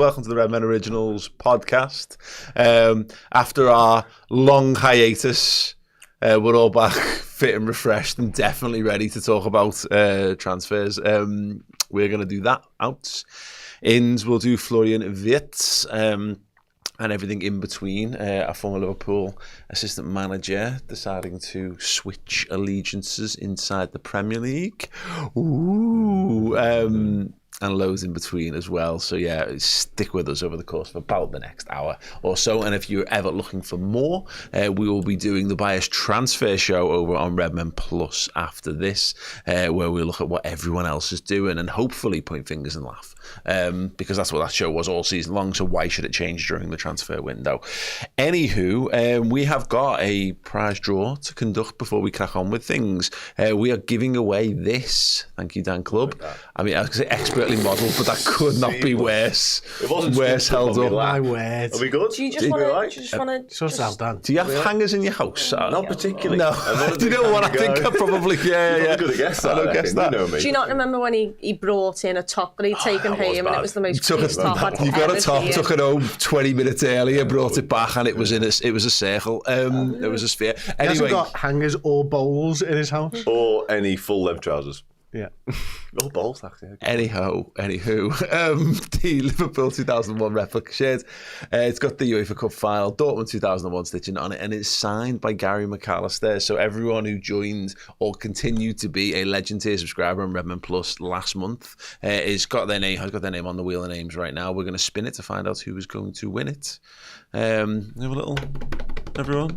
welcome to the Redmen Originals Podcast. After our long hiatus, we're all back fit and refreshed and definitely ready to talk about transfers. We're going to do that. Outs. Ins, we'll do Florian Wirtz and everything in between. A former Liverpool assistant manager deciding to switch allegiances inside the Premier League. Ooh. And loads in between as well. So yeah, stick with us over the course of about the next hour or so. And if you're ever looking for more, we will be doing the Bias Transfer Show over on Redmen Plus after this, where we look at what everyone else is doing and hopefully point fingers and laugh. Because that's what that show was all season long. So why should it change during the transfer window? Anywho, we have got a prize draw to conduct before we crack on with things. We are giving away this. Thank you, Dan Club. I mean, I was going to say expertly modelled, but that could not be worse. It wasn't worse held up. My word. Are we good? Do you just want to... Sort out, Dan. Do you have hangers in your house? Not particularly. No. Do you know what? I think I probably... Yeah. I'm going to guess that. I don't guess that. You know me. Do you not remember when he brought in a top that he'd taken home and it was the most creased top I'd You got ever a top, seen. took it home 20 minutes earlier, brought it back, and it was a circle. It was a sphere. He Anyway, hasn't got hangers or bowls in his house. Or any full length trousers. Yeah. Or balls, actually. Anywho, the Liverpool 2001 replica shirt. It's got the UEFA Cup file, Dortmund 2001 stitching on it, and it's signed by Gary McAllister. So everyone who joined or continued to be a Legend tier subscriber on Redmen Plus last month has got their name on the wheel of names right now. We're going to spin it to find out who is going to win it. Have a little, everyone.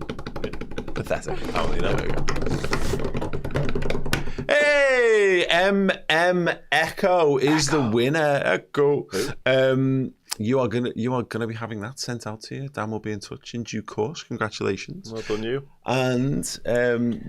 Pathetic. There we go. Hey, Echo is the winner. Echo. You are gonna be having that sent out to you. Dan will be in touch in due course. Congratulations. Well done, you. And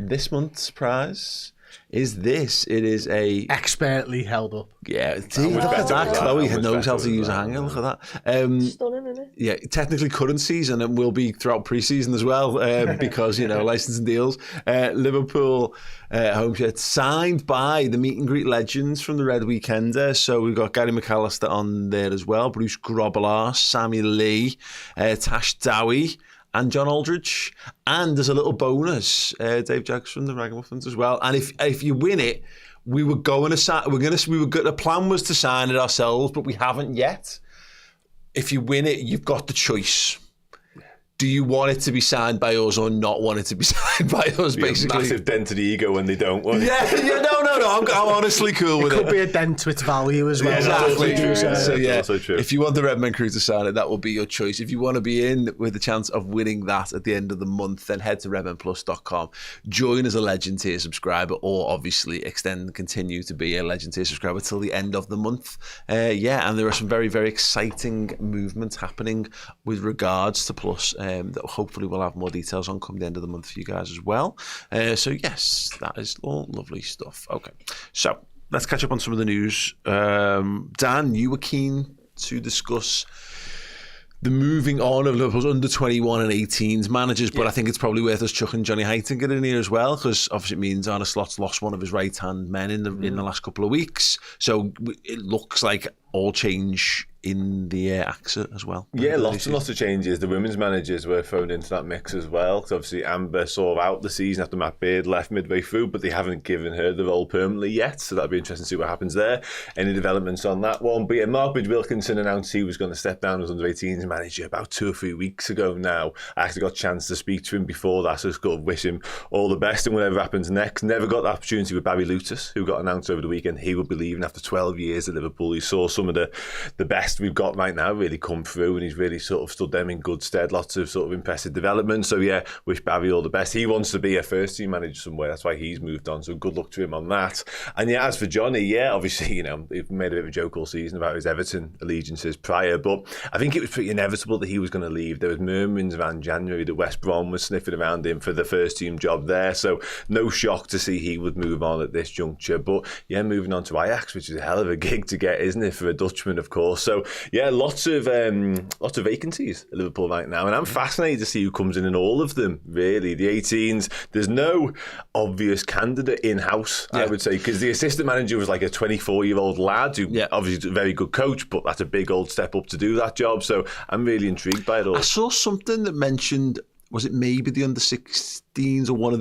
this month's prize is this. It is a Expertly held up. yeah. See, look at that. Chloe knows how to use a hanger. Look at that. Stunning, isn't it? Yeah, technically current season and will be throughout pre-season as well because, licensing deals. Liverpool home shirt signed by the meet and greet legends from the Red Weekender. So we've got Gary McAllister on there as well, Bruce Grobbelaar, Sammy Lee, Tash Dowie, and John Aldridge. And there's a little bonus, Dave Jaggs from the Ragamuffins as well. And if you win it, we were going to sign. The plan was to sign it ourselves, but we haven't yet. If you win it, you've got the choice. Do you want it to be signed by us or not want it to be signed by us, basically? A massive dent to the ego when they don't. No. I'm honestly cool with it. It could be a dent to its value as well. Yeah, exactly. So yeah, also true. if you want the Redmen crew to sign it, that will be your choice. If you want to be in with the chance of winning that at the end of the month, then head to redmenplus.com. Join as a Legend tier subscriber, or obviously extend and continue to be a Legend tier subscriber till the end of the month. And there are some very, very exciting movements happening with regards to Plus that hopefully we'll have more details on come the end of the month for you guys as well. So yes, that is all lovely stuff. Okay, so let's catch up on some of the news. Dan, you were keen to discuss the moving on of Liverpool's under 21 and 18s managers, but I think it's probably worth us chucking Johnny Heitinga in here as well, because obviously it means Arne Slot's lost one of his right-hand men in the last couple of weeks. So it looks like all change in the AXA as well. Yeah, lots and lots of changes. The women's managers were thrown into that mix as well. So obviously Amber saw out the season after Matt Beard left midway through, but they haven't given her the role permanently yet. So that'll be interesting to see what happens there. Any developments on that one? But yeah, Mark Wilkinson announced he was going to step down as under-18s manager about 2 or 3 weeks ago now. I actually got a chance to speak to him before that, so just got to wish him all the best and whatever happens next. Never got the opportunity with Barry Lutus, who got announced over the weekend. He will be leaving after 12 years at Liverpool. He saw some of the best we've got right now really come through, and he's really sort of stood them in good stead. Lots of sort of impressive development. So yeah, wish Barry all the best. He wants to be a first team manager somewhere. That's why he's moved on. So good luck to him on that. And yeah, as for Johnny, yeah, obviously, they've made a bit of a joke all season about his Everton allegiances prior, but I think it was pretty inevitable that he was going to leave. There was murmurings around January that West Brom was sniffing around him for the first team job there. So no shock to see he would move on at this juncture. But yeah, moving on to Ajax, which is a hell of a gig to get, isn't it, for a Dutchman, of course. So So yeah, lots of vacancies at Liverpool right now, and I'm fascinated to see who comes in all of them. Really, the 18s. There's no obvious candidate in-house, I would say, because the assistant manager was like a 24-year-old lad who obviously is a very good coach, but that's a big old step up to do that job. So I'm really intrigued by it all. I saw something that mentioned, was it maybe the under-16s or one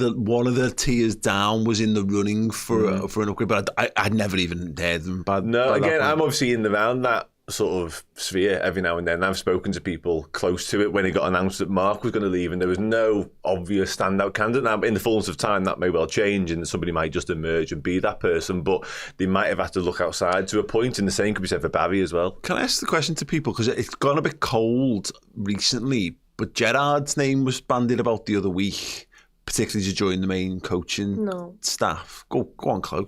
of the tiers down was in the running for an upgrade, but I'd never even heard them. I'm obviously in around that sort of sphere every now and then. I've spoken to people close to it when it got announced that Mark was going to leave, and there was no obvious standout candidate. Now, in the fullness of time, that may well change, and somebody might just emerge and be that person, but they might have had to look outside to a point, and the same could be said for Barry as well. Can I ask the question to people, because it's gone a bit cold recently, but Gerrard's name was bandied about the other week, particularly to join the main coaching staff. Go on, Chloe.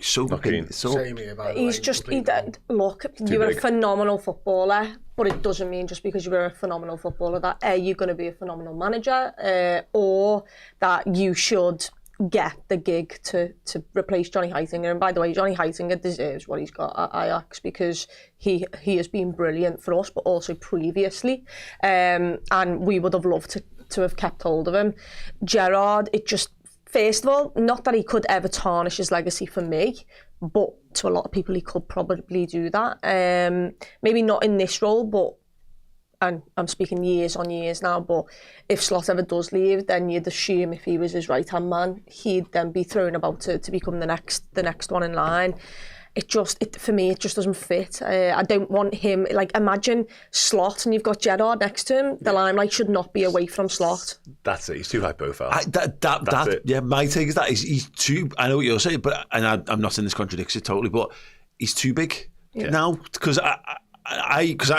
He's just, look, you were a phenomenal footballer, but it doesn't mean just because you were a phenomenal footballer that you're going to be a phenomenal manager, or that you should get the gig to replace Johnny Heitinger. And by the way, Johnny Heitinger deserves what he's got at Ajax, because he has been brilliant for us, but also previously. And we would have loved to have kept hold of him. Gerrard, it just, first of all, not that he could ever tarnish his legacy for me, but to a lot of people he could probably do that. Maybe not in this role, but, and I'm speaking years on years now, but if Slot ever does leave, then you'd assume if he was his right-hand man, he'd then be thrown about to become the next one in line. For me, it just doesn't fit. I don't want him, like, imagine Slot and you've got Gerrard next to him. The limelight should not be away from Slot. That's it. He's too high profile. My take is that he's too, I know what you're saying, but I'm not saying this contradicts it totally, but he's too big now, because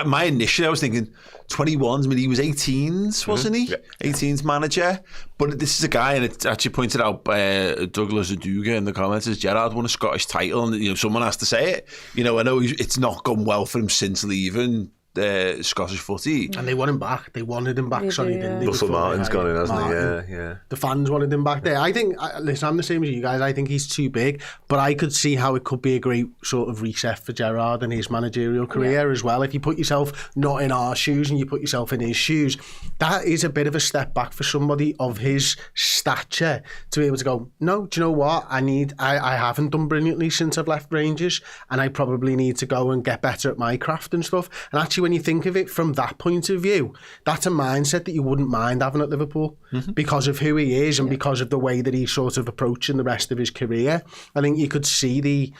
my initially I was thinking 21s. I mean, he was 18s, wasn't he? Yeah. 18s manager. But this is a guy, and it actually pointed out by Douglas Aduga in the comments, as Gerrard won a Scottish title, and someone has to say it. I know it's not gone well for him since leaving Scottish footy. And they want him back. They wanted him back, didn't they? Russell Martin's gone in, hasn't he? Yeah. The fans wanted him back there. I think, listen, I'm the same as you guys. I think he's too big, but I could see how it could be a great sort of reset for Gerrard and his managerial career as well. If you put yourself not in our shoes and you put yourself in his shoes, that is a bit of a step back for somebody of his stature to be able to go, no, do you know what? I haven't done brilliantly since I've left Rangers, and I probably need to go and get better at my craft and stuff. And actually, when you think of it from that point of view, that's a mindset that you wouldn't mind having at Liverpool because of who he is and because of the way that he's sort of approaching the rest of his career. I think you could see the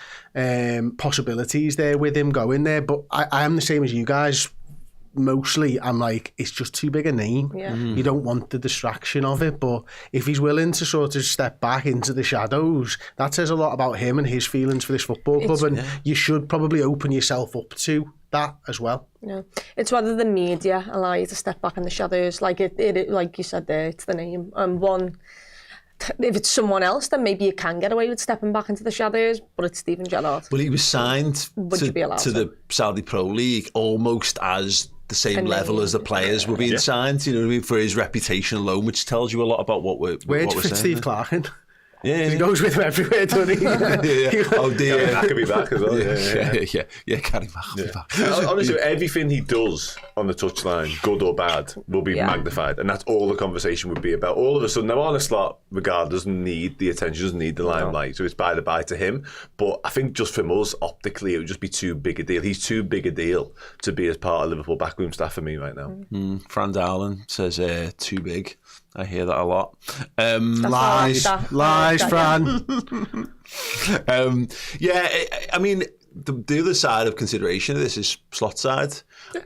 possibilities there with him going there. But I am the same as you guys. Mostly, I'm like, it's just too big a name. Yeah. You don't want the distraction of it. But if he's willing to sort of step back into the shadows, that says a lot about him and his feelings for this football club. And you should probably open yourself up to that as well. Yeah, it's whether the media allow you to step back in the shadows, like it like you said there, it's the name. If it's someone else, then maybe you can get away with stepping back into the shadows, but it's Steven Gerrard. Well, he was signed to the Saudi Pro League almost as the same level as the players were being signed, you know what I mean, for his reputation alone, which tells you a lot about what we're Where'd you fit Steve Clark in? Yeah. He goes with him everywhere, doesn't he? Oh dear. That could be back as well. Yeah, carry back. Honestly, everything he does on the touchline, good or bad, will be magnified, and that's all the conversation would be about. All of a sudden, now on a slot, regardless, doesn't need the attention, doesn't need the limelight, so it's by the by to him. But I think just from us, optically, it would just be too big a deal. He's too big a deal to be as part of Liverpool backroom staff for me right now. Fran Darlin says too big. I hear that a lot. Lies, Fran. I mean, the other side of consideration of this is Slot side,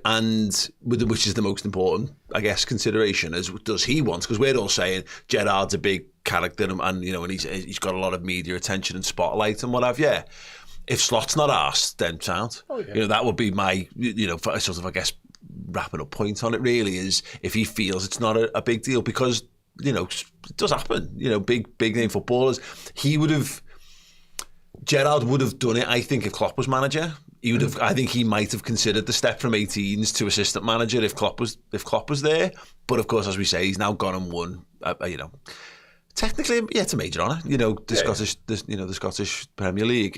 and which is the most important, I guess, consideration is, does he want? Because we're all saying Gerrard's a big character, and he's got a lot of media attention and spotlight and what have you. If Slot's not asked, then sound. That would be my sort of, I guess, wrapping up point on it really, is if he feels it's not a big deal, because it does happen, big name footballers. Gerrard would have done it, I think, if Klopp was manager. I think he might have considered the step from 18s to assistant manager if Klopp was there. But of course, as we say, he's now gone and won technically, it's a major honour, the Scottish Premier League.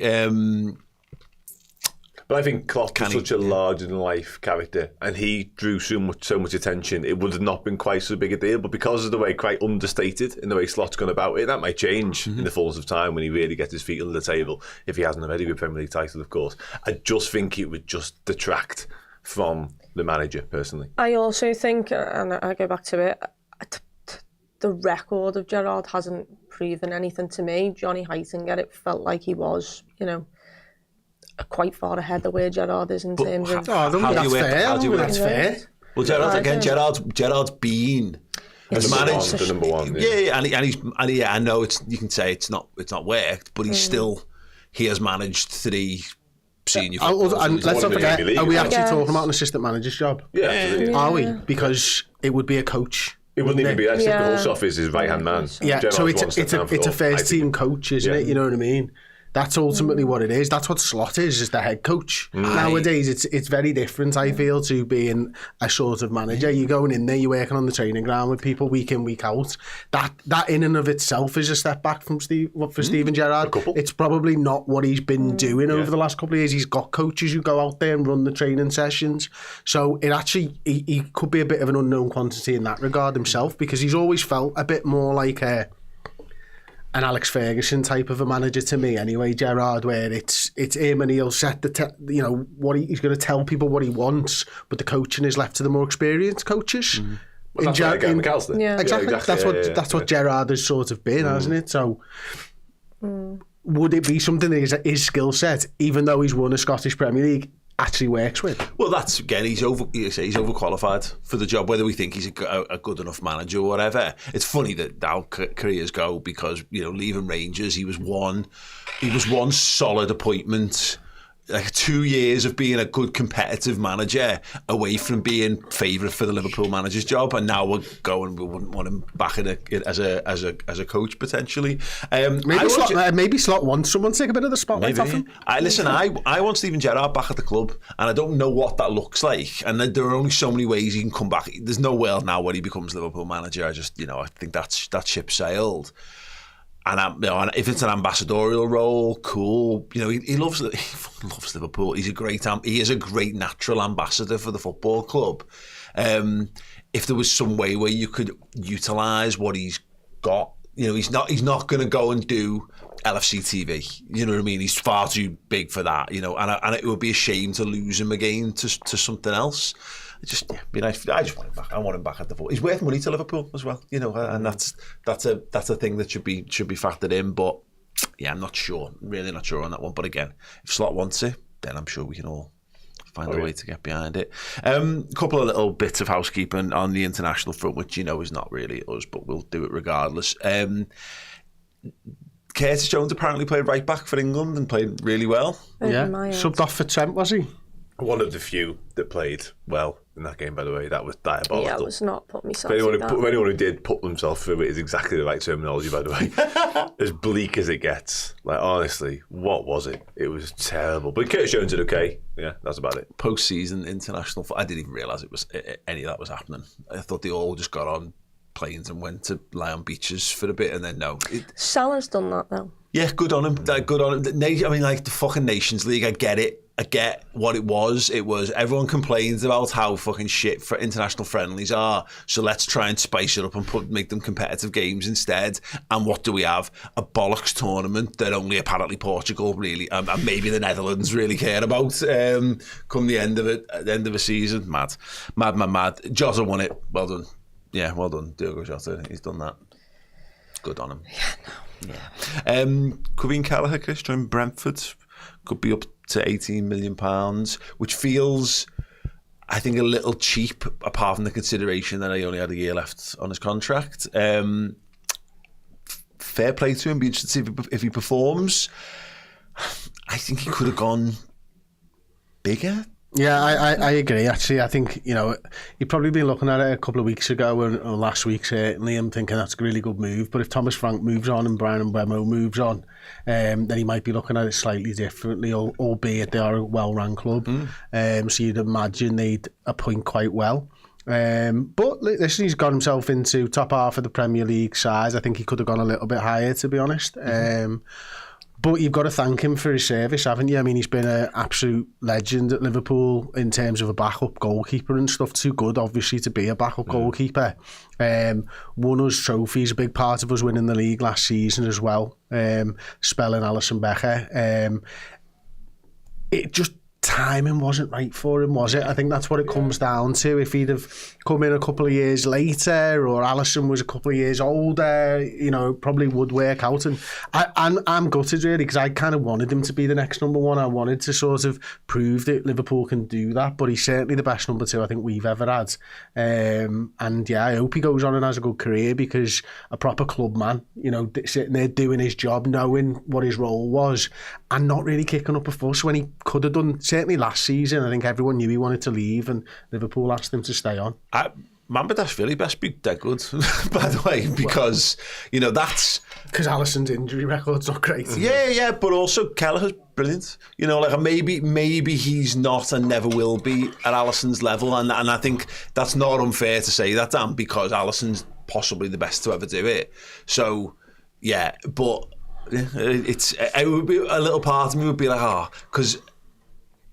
But I think Klopp was such a larger-than-life character, and he drew so much attention. It would have not been quite so big a deal, but because of the way, quite understated in the way Slot's gone about it, that might change in the fullness of time when he really gets his feet under the table, if he hasn't already with Premier League title, of course. I just think it would just detract from the manager, personally. I also think, and I go back to it, the record of Gerrard hasn't proven anything to me. Johnny Heitinga, it felt like he was, quite far ahead of where Gerrard is in terms of... That's fair. Well, Gerrard's been... the number one. Yeah, I know you can say it's not worked, but he has managed 3 senior footballers. And let's not forget, are we actually talking about an assistant manager's job? Yeah. Are we? Because it would be a coach. It wouldn't even be that. The Hulse is his right-hand man. Yeah, so it's a first-team coach, isn't it? You know what I mean? That's ultimately what it is. That's what Slot is the head coach. Nowadays, it's very different, I feel, to being a sort of manager. You're going in there, you're working on the training ground with people week in, week out. That in and of itself is a step back for Steven Gerrard. It's probably not what he's been doing over the last couple of years. He's got coaches who go out there and run the training sessions. So it actually, he could be a bit of an unknown quantity in that regard himself, because he's always felt a bit more like an Alex Ferguson type of a manager to me anyway, Gerrard, where it's him and he'll set what he's going to tell people what he wants, but the coaching is left to the more experienced coaches. Well, that's McAllister. Yeah. Exactly. That's what Gerrard has sort of been, hasn't it? So would it be something that his skill set, even though he's won a Scottish Premier League, actually works with? Well, that's again, he's overqualified for the job, whether we think he's a good enough manager or whatever. It's funny that how careers go, because leaving Rangers, he was one solid appointment, like 2 years of being a good competitive manager away from being favourite for the Liverpool manager's job, and now we wouldn't want him back as a coach potentially. Maybe Slot wants someone to take a bit of the spotlight off him. I want Steven Gerrard back at the club, and I don't know what that looks like, and there are only so many ways he can come back. There's no world now where he becomes Liverpool manager. I think that ship sailed. And if it's an ambassadorial role, cool. He loves Liverpool. He is a great natural ambassador for the football club. If there was some way where you could utilise what he's got, he's not going to go and do LFC TV. You know what I mean? He's far too big for that. And it would be a shame to lose him again to something else. Be nice. I just want him back. I want him back at the foot. He's worth money to Liverpool as well, and that's a thing that should be factored in. But yeah, I'm not sure. Really not sure on that one. But again, if Slot wants it, then I'm sure we can all find a way to get behind it. A couple of little bits of housekeeping on the international front, which is not really us, but we'll do it regardless. Curtis Jones apparently played right back for England and played really well. Subbed off for Trent, was he? One of the few that played well in that game, by the way. That was diabolical. Yeah, I was not putting myself through that. Anyone who did put themselves through it is exactly the right terminology, by the way. As bleak as it gets. Like, honestly, what was it? It was terrible. But Curtis Jones did okay. Yeah, that's about it. Post-season international... I didn't even realise it was any of that was happening. I thought they all just got on planes and went to lie on beaches for a bit, and then no. Salah's done that, though. Yeah, good on him. Good on him. I mean, like the fucking Nations League, I get it. I get what it was. It was everyone complains about how fucking shit for international friendlies are. So let's try and spice it up and make them competitive games instead. And what do we have? A bollocks tournament that only apparently Portugal really and maybe the Netherlands really care about. Come the end of it, at the end of the season, mad. Jota won it. Well done. Yeah, well done, Diogo Jota. He's done that. Good on him. Yeah. Covine Kelleher, Chris, joined Brentford. Could be up to £18 million, which feels, I think, a little cheap, apart from the consideration that he only had a year left on his contract. Fair play to him. Be interested to see if he performs. I think he could have gone bigger. Yeah, I agree. Actually, I think you'd probably been looking at it a couple of weeks ago or last week certainly. I'm thinking that's a really good move. But if Thomas Frank moves on and Brian Mbeumo moves on, then he might be looking at it slightly differently. Albeit they are a well-run club, so you'd imagine they'd appoint quite well. But listen, he's got himself into top half of the Premier League size. I think he could have gone a little bit higher, to be honest. But you've got to thank him for his service, haven't you? I mean, he's been an absolute legend at Liverpool in terms of a backup goalkeeper and stuff. Too good, obviously, to be a backup goalkeeper. Won us trophies, a big part of us winning the league last season as well. Spelling Alisson Becker. It just... timing wasn't right for him, was it? I think that's what it comes down to. If he'd have come in a couple of years later, or Alisson was a couple of years older, you know, it probably would work out. And I'm gutted, really, because I kind of wanted him to be the next number one. I wanted to sort of prove that Liverpool can do that, but he's certainly the best number two I think we've ever had. And yeah, I hope he goes on and has a good career, because a proper club man, you know, sitting there doing his job, knowing what his role was, and not really kicking up a fuss when he could have done. Certainly last season, I think everyone knew he wanted to leave, and Liverpool asked him to stay on. Mamardashvili best be dead good, by the way, because, you know, that's... Because Alisson's injury record's not great. Yeah, but also Kelleher's brilliant. You know, like maybe he's not and never will be at Alisson's level, and I think that's not unfair to say that, Dan, because Alisson's possibly the best to ever do it. So, yeah, but it would be a little part of me would be like, because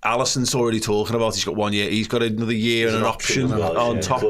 Alisson's already talking about he's got 1 year, he's got another year and an option on top.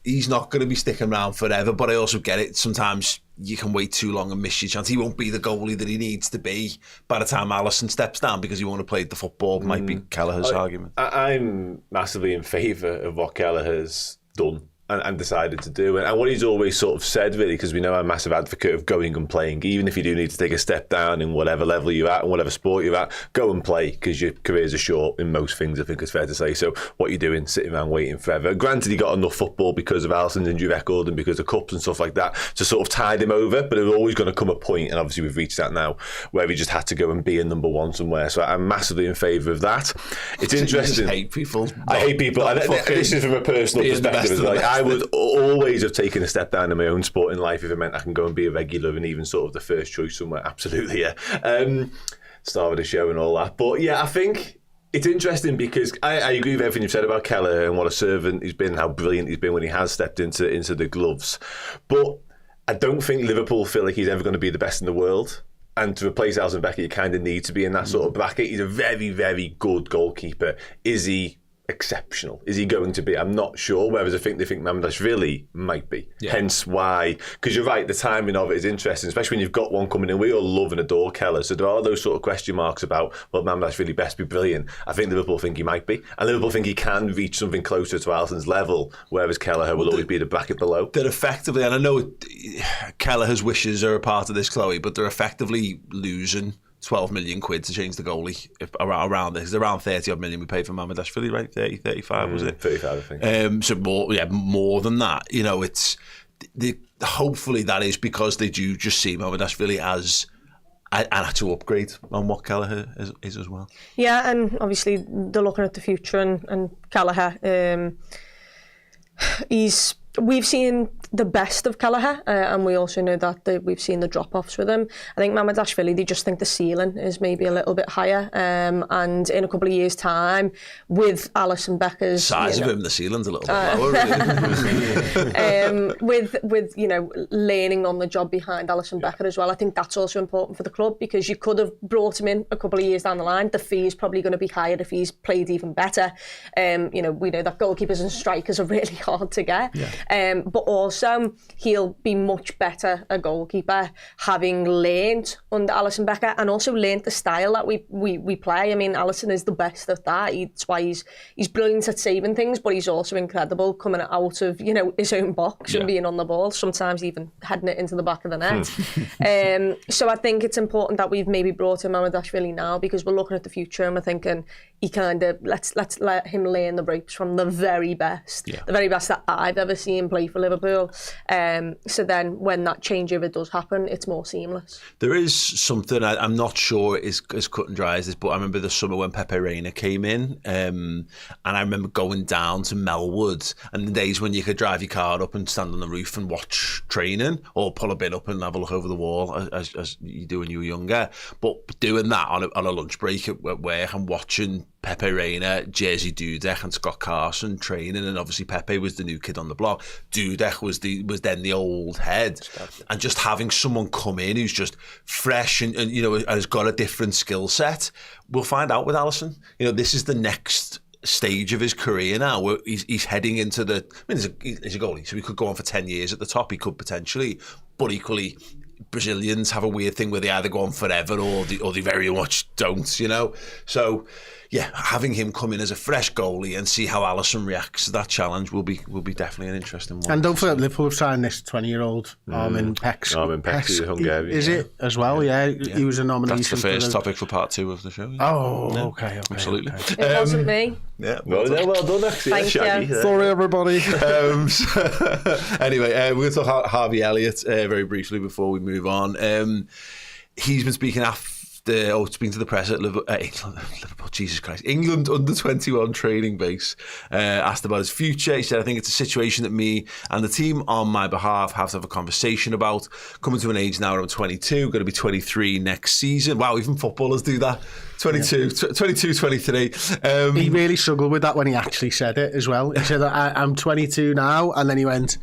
He's not going to be sticking around forever, but I also get it. Sometimes you can wait too long and miss your chance. He won't be the goalie that he needs to be by the time Alisson steps down, because he won't have played the football, might be Kelleher's argument. I'm massively in favour of what Kelleher's done and decided to do. And what he's always sort of said, really, because we know I'm a massive advocate of going and playing, even if you do need to take a step down in whatever level you're at and whatever sport you're at, go and play, because your careers are short in most things, I think it's fair to say. So what you're doing, sitting around waiting forever. Granted, he got enough football because of Alisson's injury record and because of cups and stuff like that to sort of tide him over, but there's always going to come a point, and obviously we've reached that now, where he just had to go and be a number one somewhere. So I'm massively in favour of that. It's interesting. I hate people. This is from a personal perspective. Like, I would always have taken a step down in my own sport in life if it meant I can go and be a regular and even sort of the first choice somewhere. Absolutely, yeah. Star of the show and all that. But yeah, I think it's interesting because I agree with everything you've said about Kelleher and what a servant he's been, how brilliant he's been when he has stepped into the gloves. But I don't think Liverpool feel like he's ever going to be the best in the world. And to replace Alisson Becker, you kind of need to be in that sort of bracket. He's a very, very good goalkeeper. Is he exceptional? Is he going to be? I'm not sure. Whereas I think they think Mamardashvili might be. Yeah. Hence why, because you're right, the timing of it is interesting, especially when you've got one coming in. We all love and adore Kelleher, so there are those sort of question marks about, well, Mamardashvili best be brilliant. I think Liverpool think he might be, and Liverpool think he can reach something closer to Alisson's level, whereas Kelleher will always be the bracket below. They're effectively, and I know Kelleher's wishes are a part of this, Chloe, but they're effectively losing 12 million quid to change the goalie around this. It's around 30 odd million we paid for Mamardashvili, right? 30, 35 was it? 35, I think. So more than that. You know, it's hopefully that is because they do just see Mamardashvili as an actual upgrade on what Kelleher is as well. Yeah, and obviously they're looking at the future, and Kelleher, we've seen the best of Kelleher, and we also know that we've seen the drop-offs with him. I think Mamardashvili, they just think the ceiling is maybe a little bit higher, and in a couple of years' time, with Alisson Becker's size of him, the ceiling's a little bit lower. Really. with learning on the job behind Alisson Becker as well, I think that's also important for the club, because you could have brought him in a couple of years down the line. The fee is probably going to be higher if he's played even better. We know that goalkeepers and strikers are really hard to get. Yeah. But also he'll be much better a goalkeeper having learned under Alisson Becker, and also learned the style that we play. I mean, Alisson is the best at that. That's why he's brilliant at saving things, but he's also incredible coming out of his own box and being on the ball, sometimes even heading it into the back of the net. So I think it's important that we've maybe brought in Mamardashvili now, because we're looking at the future and we're thinking he kind of let's let him learn the ropes from the very best, the very best that I've ever seen play for Liverpool. So then when that changeover does happen, it's more seamless. There is something, I'm not sure is as cut and dry as this, but I remember the summer when Pepe Reina came in, and I remember going down to Melwood, and the days when you could drive your car up and stand on the roof and watch training, or pull a bit up and have a look over the wall as you do when you were younger. But doing that on a lunch break at work and watching Pepe Reina, Jerzy Dudek and Scott Carson training, and obviously Pepe was the new kid on the block. Dudek was then the old head, and just having someone come in who's just fresh and has got a different skill set. We'll find out with Alisson. This is the next stage of his career now, where he's heading into he's a goalie, so he could go on for 10 years at the top. He could potentially, but equally, Brazilians have a weird thing where they either go on forever or they very much don't. So. Yeah, having him come in as a fresh goalie and see how Alisson reacts to that challenge will be definitely an interesting one. And don't forget, Liverpool have signed this 20-year-old Armin Pecsi. Armin Pecsi, Hungarian. Is it as well? Yeah. He was a nomination. That's the first topic for part 2 of the show. Okay. Absolutely. Okay. It wasn't me. Yeah, well done, actually. Thank you. Sorry, everybody. Anyway, we're going to talk about Harvey Elliott very briefly before we move on. He's been speaking speaking to the press at Liverpool, Jesus Christ, England under-21 training base, asked about his future. He said, I think it's a situation that me and the team on my behalf have to have a conversation about. Coming to an age now where I'm 22, going to be 23 next season. Wow, even footballers do that. 22, 23. He really struggled with that when he actually said it as well. He said, I'm 22 now, and then he went,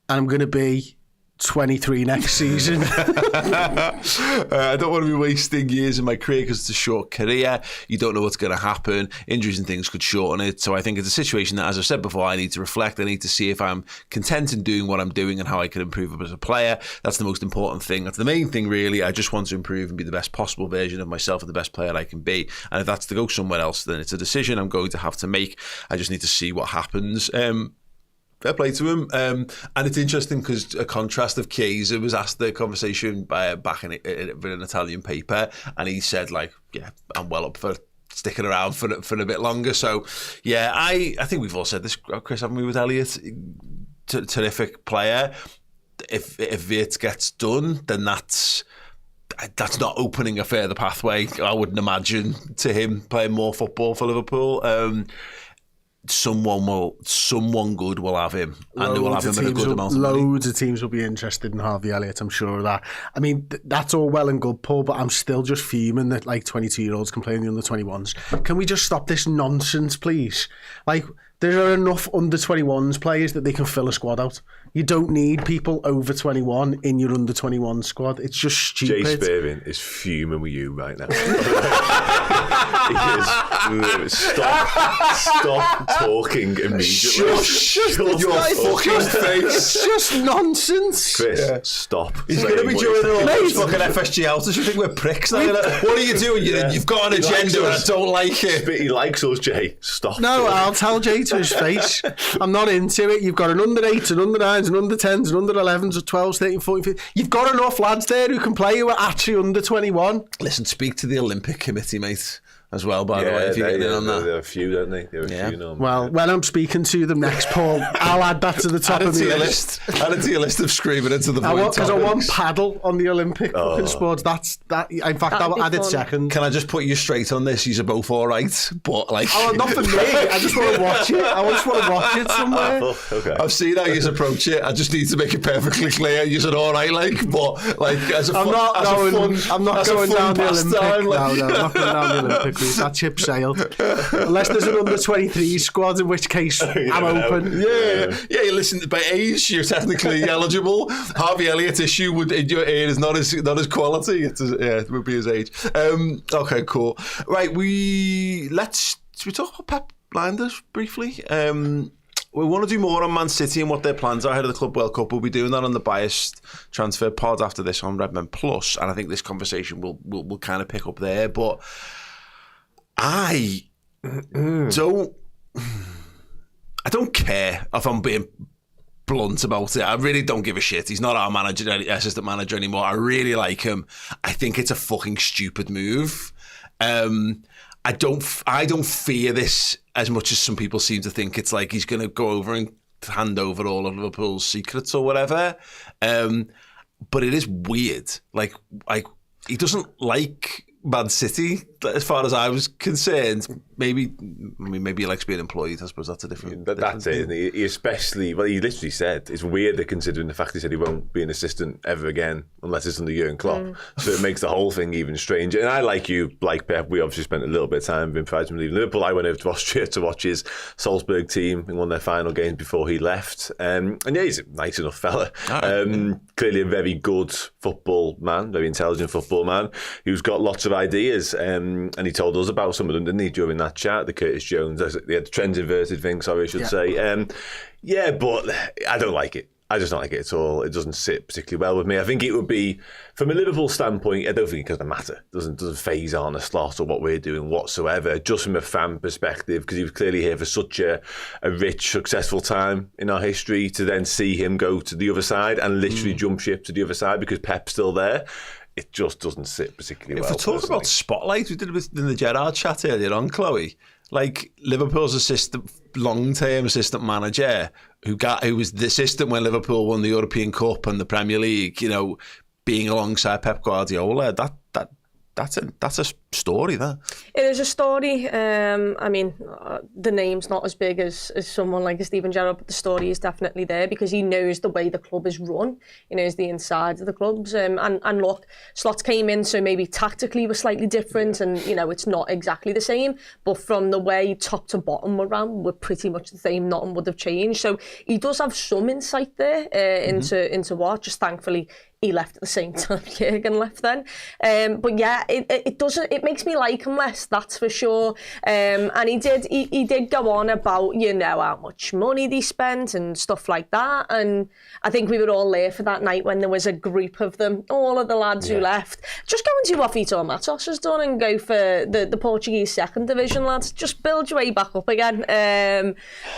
and I'm going to be 23 next season. I don't want to be wasting years in my career because it's a short career. You don't know what's going to happen. Injuries and things could shorten it. So I think it's a situation that, as I've said before, I need to reflect. I need to see if I'm content in doing what I'm doing and how I can improve as a player. That's the most important thing. That's the main thing, really. I just want to improve and be the best possible version of myself and the best player I can be. And if that's to go somewhere else, then it's a decision I'm going to have to make. I just need to see what happens. Fair play to him. And it's interesting because a contrast of Chiesa was asked the conversation back in an Italian paper, and he said, I'm well up for sticking around for a bit longer. So, yeah, I think we've all said this, Chris, haven't we, with Elliott? Terrific player. If Wirtz gets done, then that's not opening a further pathway, I wouldn't imagine, to him playing more football for Liverpool. Someone good will have him, and they will have him in a good amount of money. Loads of teams will be interested in Harvey Elliott, I'm sure of that. I mean, that's all well and good, Paul, but I'm still just fuming that 22-year-olds can play in the under-21s. Can we just stop this nonsense, please? There are enough under-21s players that they can fill a squad out. You don't need people over 21 in your under-21 squad. It's just stupid. Jay Spearman is fuming with you right now. He is. Stop talking immediately. Shut your fucking face. It's just nonsense. Chris, stop. He's going to be joining all those fucking FSG houses. You think we're pricks now? What are you doing? You've got an agenda and I don't like it. But he likes us, Jay. Stop. No, I'll tell Jay to his face. I'm not into it. You've got an under-8s and under-9s and under-10s and under-11s or 12s, 13, 14, 15. You've got enough lads there who can play who are actually under-21. Listen, speak to the Olympic Committee, mate, as well, by the way, if you get in on that. There are a few, don't they? There are a few normally. Well, when I'm speaking to them next, Paul, I'll add that to the top of my list. Add it to your list of screaming into the void topics. Because I want paddle on the Olympic fucking sports. That. In fact, I'll add it second. Can I just put you straight on this? You're both all right, but not for me. I just want to watch it. I just want to watch it somewhere. Okay. I've seen how you approach it. I just need to make it perfectly clear. You said all right, as a fun, I'm not going down the Olympic. I'm not going down the Olympic route. That ship sailed. Unless there's an under-23 squad, in which case I'm open. Yeah. Listen, by age you're technically eligible. Harvey Elliott's issue is not his quality. It would be his age. Okay, cool. Right, should we talk about Pep Lijnders briefly? We want to do more on Man City and what their plans are ahead of the Club World Cup. We'll be doing that on the Biased Transfer Pod after this on Redmen Plus, and I think this conversation will kind of pick up there. But I don't care if I'm being blunt about it. I really don't give a shit. He's not our assistant manager anymore. I really like him. I think it's a fucking stupid move. I don't fear this as much as some people seem to think. It's like he's going to go over and hand over all of Liverpool's secrets or whatever. But it is weird. Like he doesn't like Man City. as far as I was concerned, maybe he likes being employed. I suppose that's a different. That's it. He especially, he literally said it's weird that considering the fact he said he won't be an assistant ever again unless it's under Jurgen Klopp. So it makes the whole thing even stranger. And I, like Pep, we obviously spent a little bit of time being prior to him leaving Liverpool. I went over to Austria to watch his Salzburg team in one of their final games before he left. And yeah, he's a nice enough fella. Clearly a very good football man, very intelligent football man who's got lots of ideas. And he told us about some of them, didn't he, during that chat, the Curtis Jones, the trends inverted thing, sorry, I should say. Yeah, but I don't like it. I just don't like it at all. It doesn't sit particularly well with me. I think it would be, from a Liverpool standpoint, I don't think it doesn't matter. It doesn't phase Arne Slot or what we're doing whatsoever, just from a fan perspective, because he was clearly here for such a rich, successful time in our history, to then see him go to the other side and literally jump ship to the other side because Pep's still there. It just doesn't sit particularly well. If we're talking about spotlight, we did it in the Gerrard chat earlier on, Chloe. Like Liverpool's long-term assistant manager, who was the assistant when Liverpool won the European Cup and the Premier League, being alongside Pep Guardiola, that's a story, that. It is a story. I mean, the name's not as big as someone like Steven Gerrard, but the story is definitely there because he knows the way the club is run. He knows the inside of the clubs. And look, Slot came in, so maybe tactically was slightly different and, it's not exactly the same. But from the way top to bottom we're pretty much the same. Nothing would have changed. So he does have some insight there into what, just thankfully, he left at the same time Jurgen left then. But yeah, it makes me like him less, that's for sure. And he did go on about, how much money they spent and stuff like that. And I think we were all there for that night when there was a group of them, all of the lads who left. Just go and do what Vitor Matos has done and go for the Portuguese second division, lads. Just build your way back up again.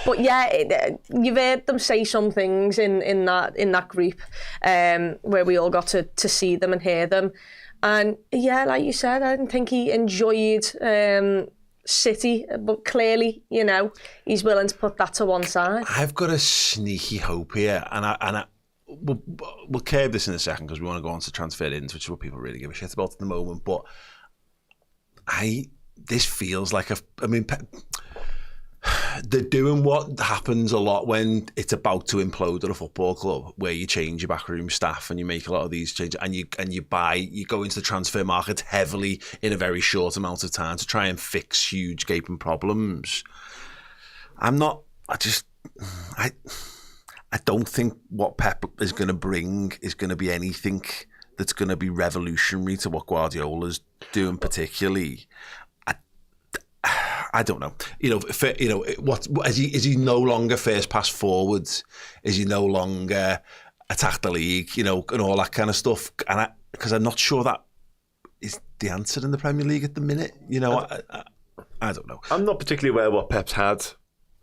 But yeah, you've heard them say some things in that group where we all got to see them and hear them. And yeah, like you said, I didn't think he enjoyed City, but clearly, he's willing to put that to one side. I've got a sneaky hope here, and we'll curb this in a second because we want to go on to transfer ins, which is what people really give a shit about at the moment. But this feels like they're doing what happens a lot when it's about to implode at a football club, where you change your backroom staff and you make a lot of these changes and you go into the transfer market heavily in a very short amount of time to try and fix huge gaping problems. I don't think what Pep is going to bring is going to be anything that's going to be revolutionary to what Guardiola's doing particularly. I don't know. Is he no longer first pass forwards? Is he no longer attack the league? And all that kind of stuff. And because I'm not sure that is the answer in the Premier League at the minute. I don't know. I'm not particularly aware what Pep's had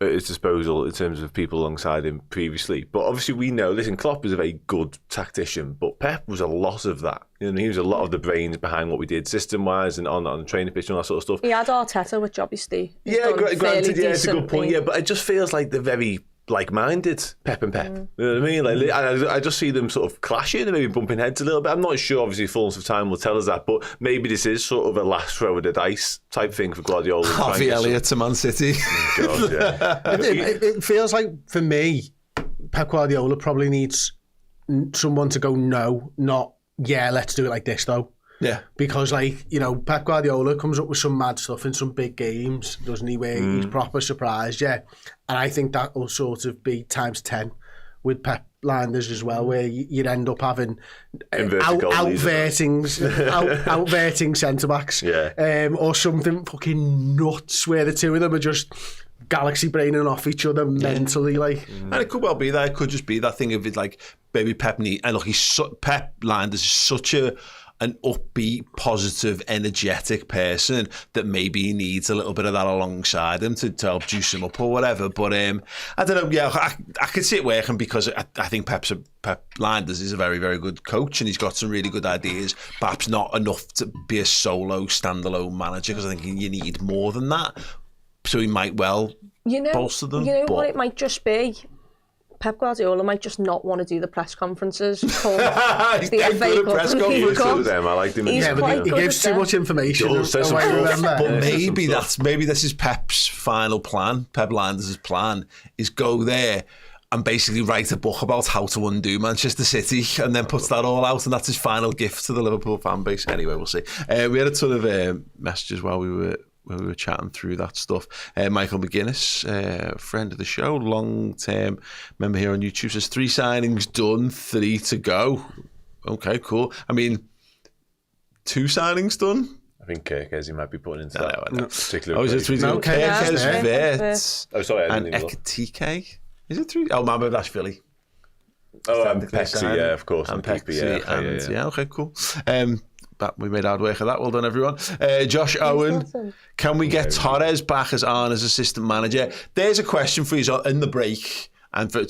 at his disposal in terms of people alongside him previously. But obviously we know, listen, Klopp is a very good tactician, but Pep was a lot of that. He was a lot of the brains behind what we did system-wise and on the training pitch and all that sort of stuff. He had Arteta, which obviously granted, it's a good point, but it just feels like they're very like-minded, Pep and Pep. You know what I mean? Like, I just see them sort of clashing and maybe bumping heads a little bit. I'm not sure, obviously, fullness of time will tell us that, but maybe this is sort of a last throw of the dice type thing for Guardiola. Harvey Elliott to Man City. God, yeah. It feels like, for me, Pep Guardiola probably needs someone to go, no, not, yeah, let's do it like this, though. Yeah. Because, Pep Guardiola comes up with some mad stuff in some big games, doesn't he, where he's proper surprised, yeah. And I think that will sort of be times 10 with Pep Lijnders as well, where you'd end up having outverting centre-backs. Yeah. Or something fucking nuts where the two of them are just galaxy braining off each other mentally. And it could well be that. It could just be that thing of it, like, maybe Pep Pep Lijnders is such an upbeat, positive, energetic person that maybe he needs a little bit of that alongside him to help juice him up or whatever. But I don't know. Yeah, I could see it working because I think Pep Lijnders is a very, very good coach and he's got some really good ideas. Perhaps not enough to be a solo, standalone manager because I think you need more than that. So he might well bolster them. What it might just be? Pep Guardiola might just not want to do the press conferences called He's the dead FA good at Cup press and League conferences. Cup. I like them. He's Yeah, quite but he good gives at too them. much information. He does say some away stuff, from them. But Yeah. maybe this is Pep's final plan. Pep Lijnders' plan is go there and basically write a book about how to undo Manchester City, and then puts that all out, and that's his final gift to the Liverpool fan base. Anyway, we'll see. We had a ton of messages while we were chatting through that stuff. Michael McGuinness, friend of the show, long-term member here on YouTube, says 3 signings done, 3 to go. Okay, cool. I mean, 2 signings done? I think Kirkes might be putting into No, that no. particular. Oh, is it 3 to go? No, Kirkes, Wirtz, Oh, sorry, I and didn't even look. Ekitike. Is it 3? Oh, man, that's Philly. Oh, Technically Pecsi, signed. yeah, of course. And the keeper, Pecsi, yeah, okay, cool. But we made hard work of that. Well done, everyone. Josh Owen, awesome. can we get Torres back as Arne's assistant manager? There's a question for you in the break, and for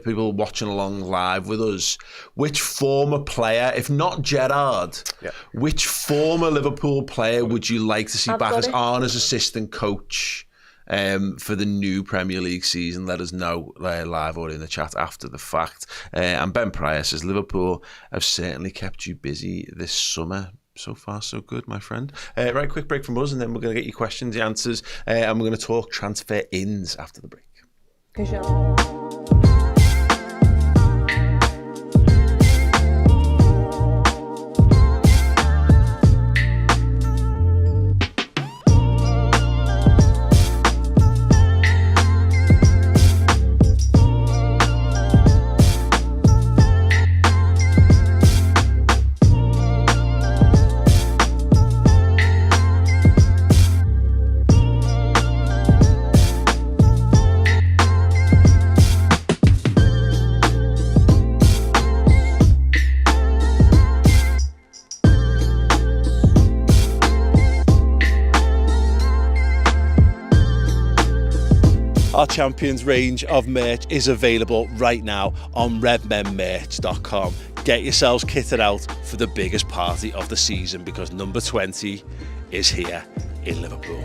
people watching along live with us. Which former player, if not Gerrard, which former Liverpool player would you like to see back as Arne's assistant coach for the new Premier League season? Let us know live or in the chat after the fact. And Ben Pryor says, Liverpool have certainly kept you busy this summer. So far, so good, my friend. Right, quick break from us, and then we're going to get your questions, your answers, and we're going to talk transfer ins after the break. Good job. Our Champions range of merch is available right now on redmenmerch.com. Get yourselves kitted out for the biggest party of the season, because number 20 is here in Liverpool.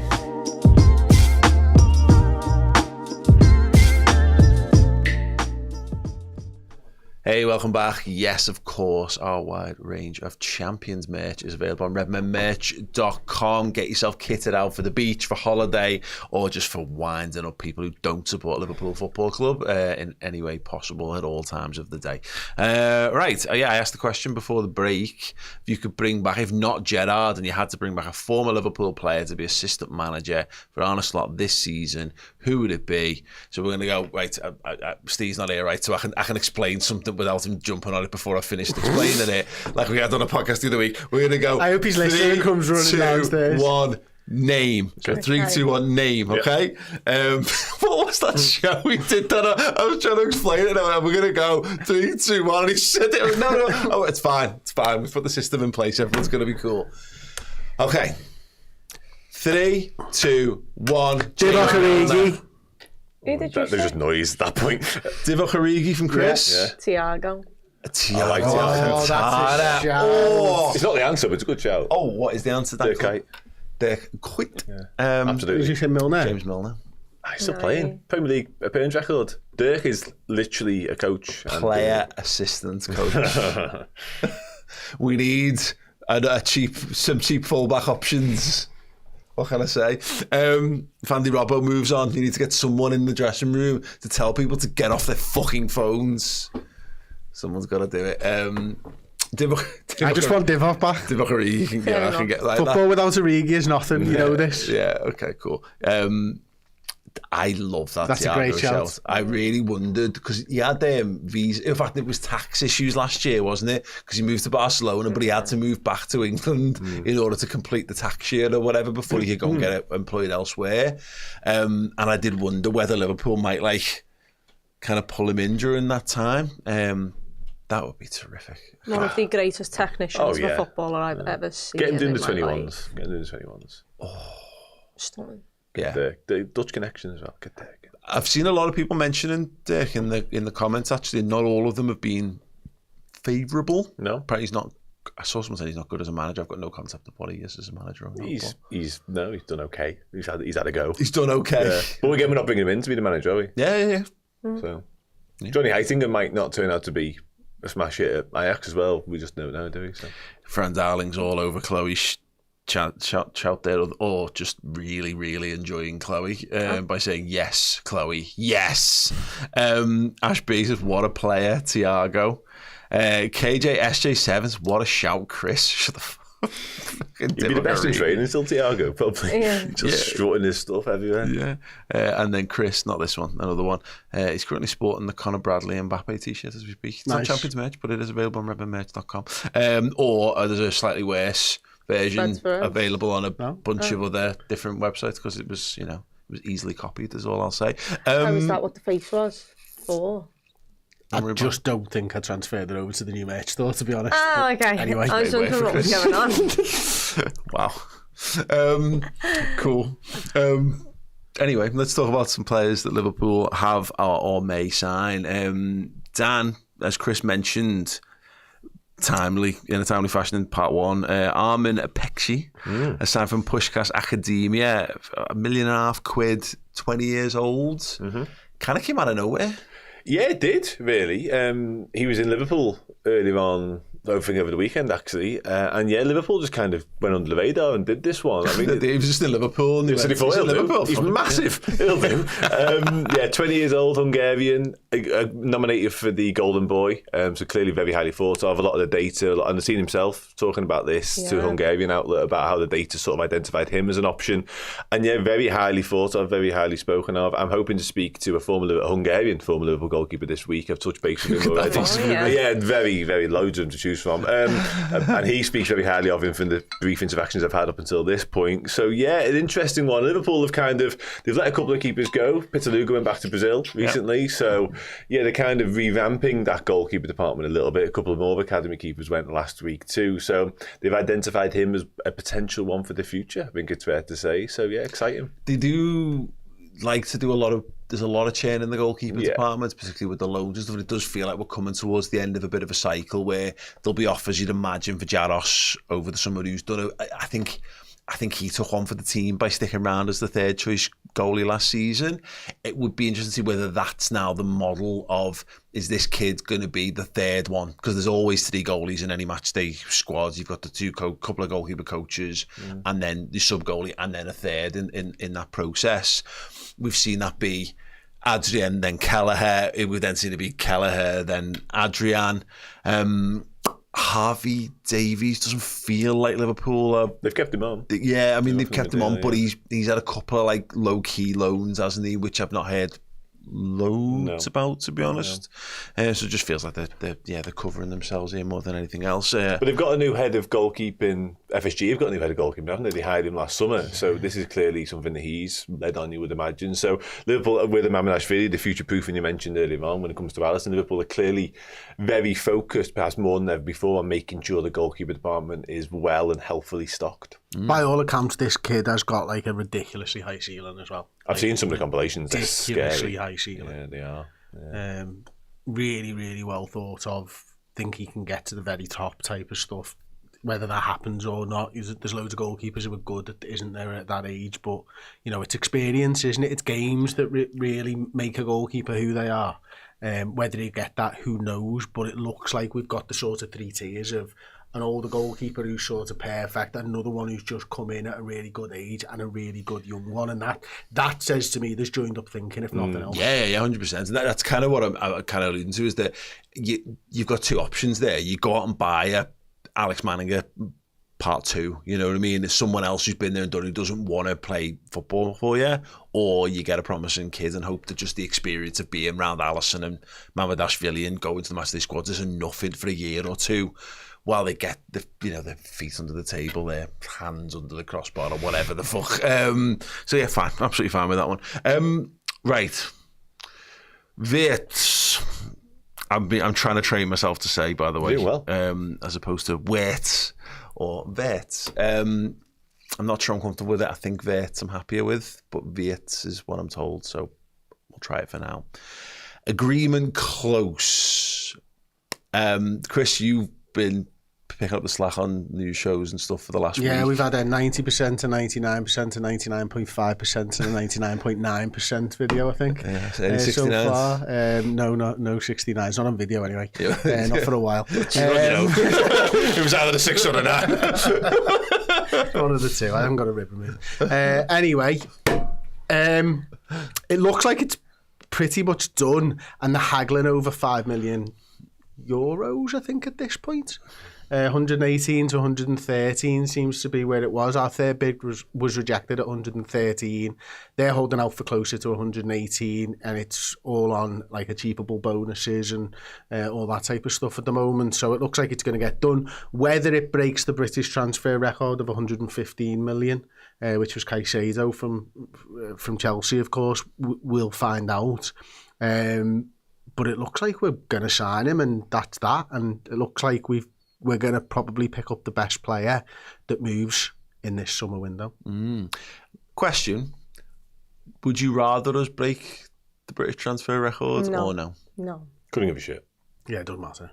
Hey, welcome back. Yes, of course, our wide range of Champions merch is available on redmenmerch.com. Get yourself kitted out for the beach, for holiday, or just for winding up people who don't support Liverpool Football Club in any way possible at all times of the day. I asked the question before the break. If you could bring back, if not Gerrard, and you had to bring back a former Liverpool player to be assistant manager for Arne Slot this season, who would it be? So we're going to go, right, Steve's not here, right, so I can explain something without him jumping on it before I finished explaining it, like we had on a podcast the other week. We're going to go, I hope he's listening and comes running downstairs. 1, name. So 3, 2, 1, name, okay? What was that show we did that? I was trying to explain it, and we're going to go 3, 2, 1, and he said it. No. Oh, it's fine. We put the system in place. Everyone's going to be cool. Okay. 3, 2, 1. Divock Origi. Who did you There's just say? noise at that point. Divock Origi from Chris. Tiago. Tiago. I like Tiago. Oh, that's a shout. Oh. It's not the answer, but it's a good shout. Oh, what is the answer to that? Dirk Kuyt. Dirk Kuyt. Did Absolutely. you say Milner? James Milner. He's still playing. Premier League appearance record. Dirk is literally a coach. Player assistant coach. We need some cheap fullback options. What can I say? If Andy Robbo moves on, you need to get someone in the dressing room to tell people to get off their fucking phones. Someone's got to do it. I just want Divock back. Divock Origi, I can get like Football that. without Origi is nothing, you know this. Yeah, okay, cool. I love that. That's a Thiago great shout. I really wondered, because he had visa. In fact, it was tax issues last year, wasn't it? Because he moved to Barcelona, but he had to move back to England in order to complete the tax year or whatever before he could go and get employed elsewhere. And I did wonder whether Liverpool might kind of pull him in during that time. That would be terrific. One of the greatest technicians of a footballer I've ever seen. Get him doing the in my 21s. Get him doing the 21s. Stunning. Yeah. The Dutch connection as well. Get Dirk. I've seen a lot of people mentioning Dirk in the comments. Actually, not all of them have been favourable. No, apparently he's not. I saw someone say he's not good as a manager. I've got no concept of what he is as a manager. He's done okay. He's had a go. He's done okay. Yeah. But we're not bringing him in to be the manager, are we? Yeah. So Johnny Heitinga might not turn out to be a smash hit at Ajax as well. We just don't know, do we? So. Fran Darling's all over Chloe's shout there, or just really, really enjoying Chloe by saying, yes, Chloe, yes. Ash B says, what a player, Thiago. KJ SJ7s, what a shout, Chris. Shut the fuck. He'd be the best in training still, Thiago, probably. Just strutting his stuff everywhere. Yeah. And then Chris, not this one, another one. He's currently sporting the Conor Bradley and Mbappe t-shirt as we speak. It's not Champions merch, but it is available on redmenmerch.com. Or there's a slightly worse version available on a bunch of other different websites because it was, it was easily copied, is all I'll say. How is that what the face was for? I just don't think I transferred it over to the new merch store, to be honest. Oh, okay. Anyway, I was wondering what was going on. Wow. Cool. Anyway, let's talk about some players that Liverpool have or may sign. Dan, as Chris mentioned, in a timely fashion in part one, Armin Pecsi, aside from Puskás Academia, £1.5 million, 20 years old, kind of came out of nowhere. Yeah, it did, really. He was in Liverpool earlier on, I think over the weekend, actually. And yeah, Liverpool just kind of went under the radar and did this one. I mean, he was just in Liverpool. And He's massive. He'll do. 20 years old, Hungarian, nominated for the Golden Boy. So clearly very highly thought of. A lot of the data, and I've seen himself talking about this to a Hungarian outlet about how the data sort of identified him as an option. And yeah, very highly thought of, very highly spoken of. I'm hoping to speak to a Hungarian former Liverpool goalkeeper this week. I've touched base with him already. Yeah, very, very loads of them to choose from. And he speaks very highly of him from the brief interactions I've had up until this point. So yeah, an interesting one. Liverpool have they've let a couple of keepers go. Pitaluga went back to Brazil recently. So yeah, they're kind of revamping that goalkeeper department a little bit. A couple of more academy keepers went last week too. So they've identified him as a potential one for the future, I think it's fair to say. So yeah, exciting. They do like to do there's a lot of churn in the goalkeeping department, particularly with the loans and stuff. It does feel like we're coming towards the end of a bit of a cycle where there'll be offers, you'd imagine, for Jaros over the summer who's done it. I think he took on for the team by sticking around as the third choice goalie last season. It would be interesting to see whether that's now the model of, is this kid going to be the third one? Because there's always 3 goalies in any match day squads. You've got the couple of goalkeeper coaches and then the sub goalie and then a third in that process. We've seen that be Adrian, then Kelleher. It would then seem to be Kelleher, then Adrian. Harvey Davies doesn't feel like Liverpool. They've kept him on. Yeah, I mean, they've kept him on, but he's had a couple of like low-key loans, hasn't he, which I've not heard loads about, to be honest. So it just feels like they're covering themselves here more than anything else. But they've got a new head of goalkeeping. FSG have got a new head of goalkeeping, haven't they? They hired him last summer, so this is clearly something that he's led on, you would imagine. So Liverpool, with Mamadashvili, the future proofing you mentioned earlier on when it comes to Alisson, Liverpool are clearly very focused, perhaps more than ever before, on making sure the goalkeeper department is well and healthfully stocked. By all accounts, this kid has got like a ridiculously high ceiling as well. I've seen some of the compilations. Ridiculously high ceiling. Yeah, they are. Yeah. Really, really well thought of. Think he can get to the very top type of stuff. Whether that happens or not, there's loads of goalkeepers who are good that isn't there at that age. But it's experience, isn't it? It's games that really make a goalkeeper who they are. Whether they get that, who knows? But it looks like we've got the sort of 3 tiers of an older goalkeeper who's sort of perfect, another one who's just come in at a really good age, and a really good young one. And that says to me there's joined up thinking, if nothing else. Yeah, 100%. And that's kind of what I'm kind of alluding to, is that you've got 2 options there. You go out and buy a Alex Manninger part 2, you know what I mean? There's someone else who's been there and done, who doesn't want to play football for you, or you get a promising kid and hope that just the experience of being around Alisson and Mamadashvili and going to the matchday squads is enough for a year or 2 while they get their feet under the table, their hands under the crossbar or whatever the fuck. So yeah, fine, absolutely fine with that one. Right, Wirtz. I'm trying to train myself to say, by the way, well. As opposed to Wirtz or Wirtz. I'm not sure I'm comfortable with it. I think Wirtz I'm happier with, but Wirtz is what I'm told, so we'll try it for now. Agreement close. Chris, you've been picking up the slack on news shows and stuff for the last week. Yeah, we've had a 90% to 99% to 99.5% to 99.9% video, I think. Yeah, any 69s? So far. No 69s. Not on video anyway. Not for a while. It was either the 6 or the 9. One of the two. I haven't got a rib removed. Anyway, it looks like it's pretty much done, and they're haggling over €5 million, I think, at this point. 118 to 113 seems to be where it was. Our third bid was rejected at 113. They're holding out for closer to 118, and it's all on like achievable bonuses and all that type of stuff at the moment. So it looks like it's going to get done. Whether it breaks the British transfer record of 115 million, which was Caicedo from Chelsea, of course, we'll find out. But it looks like we're going to sign him, and that's that. And it looks like we're going to probably pick up the best player that moves in this summer window. Question: would you rather us break the British transfer record or no? No. Couldn't give a shit. Yeah, it doesn't matter.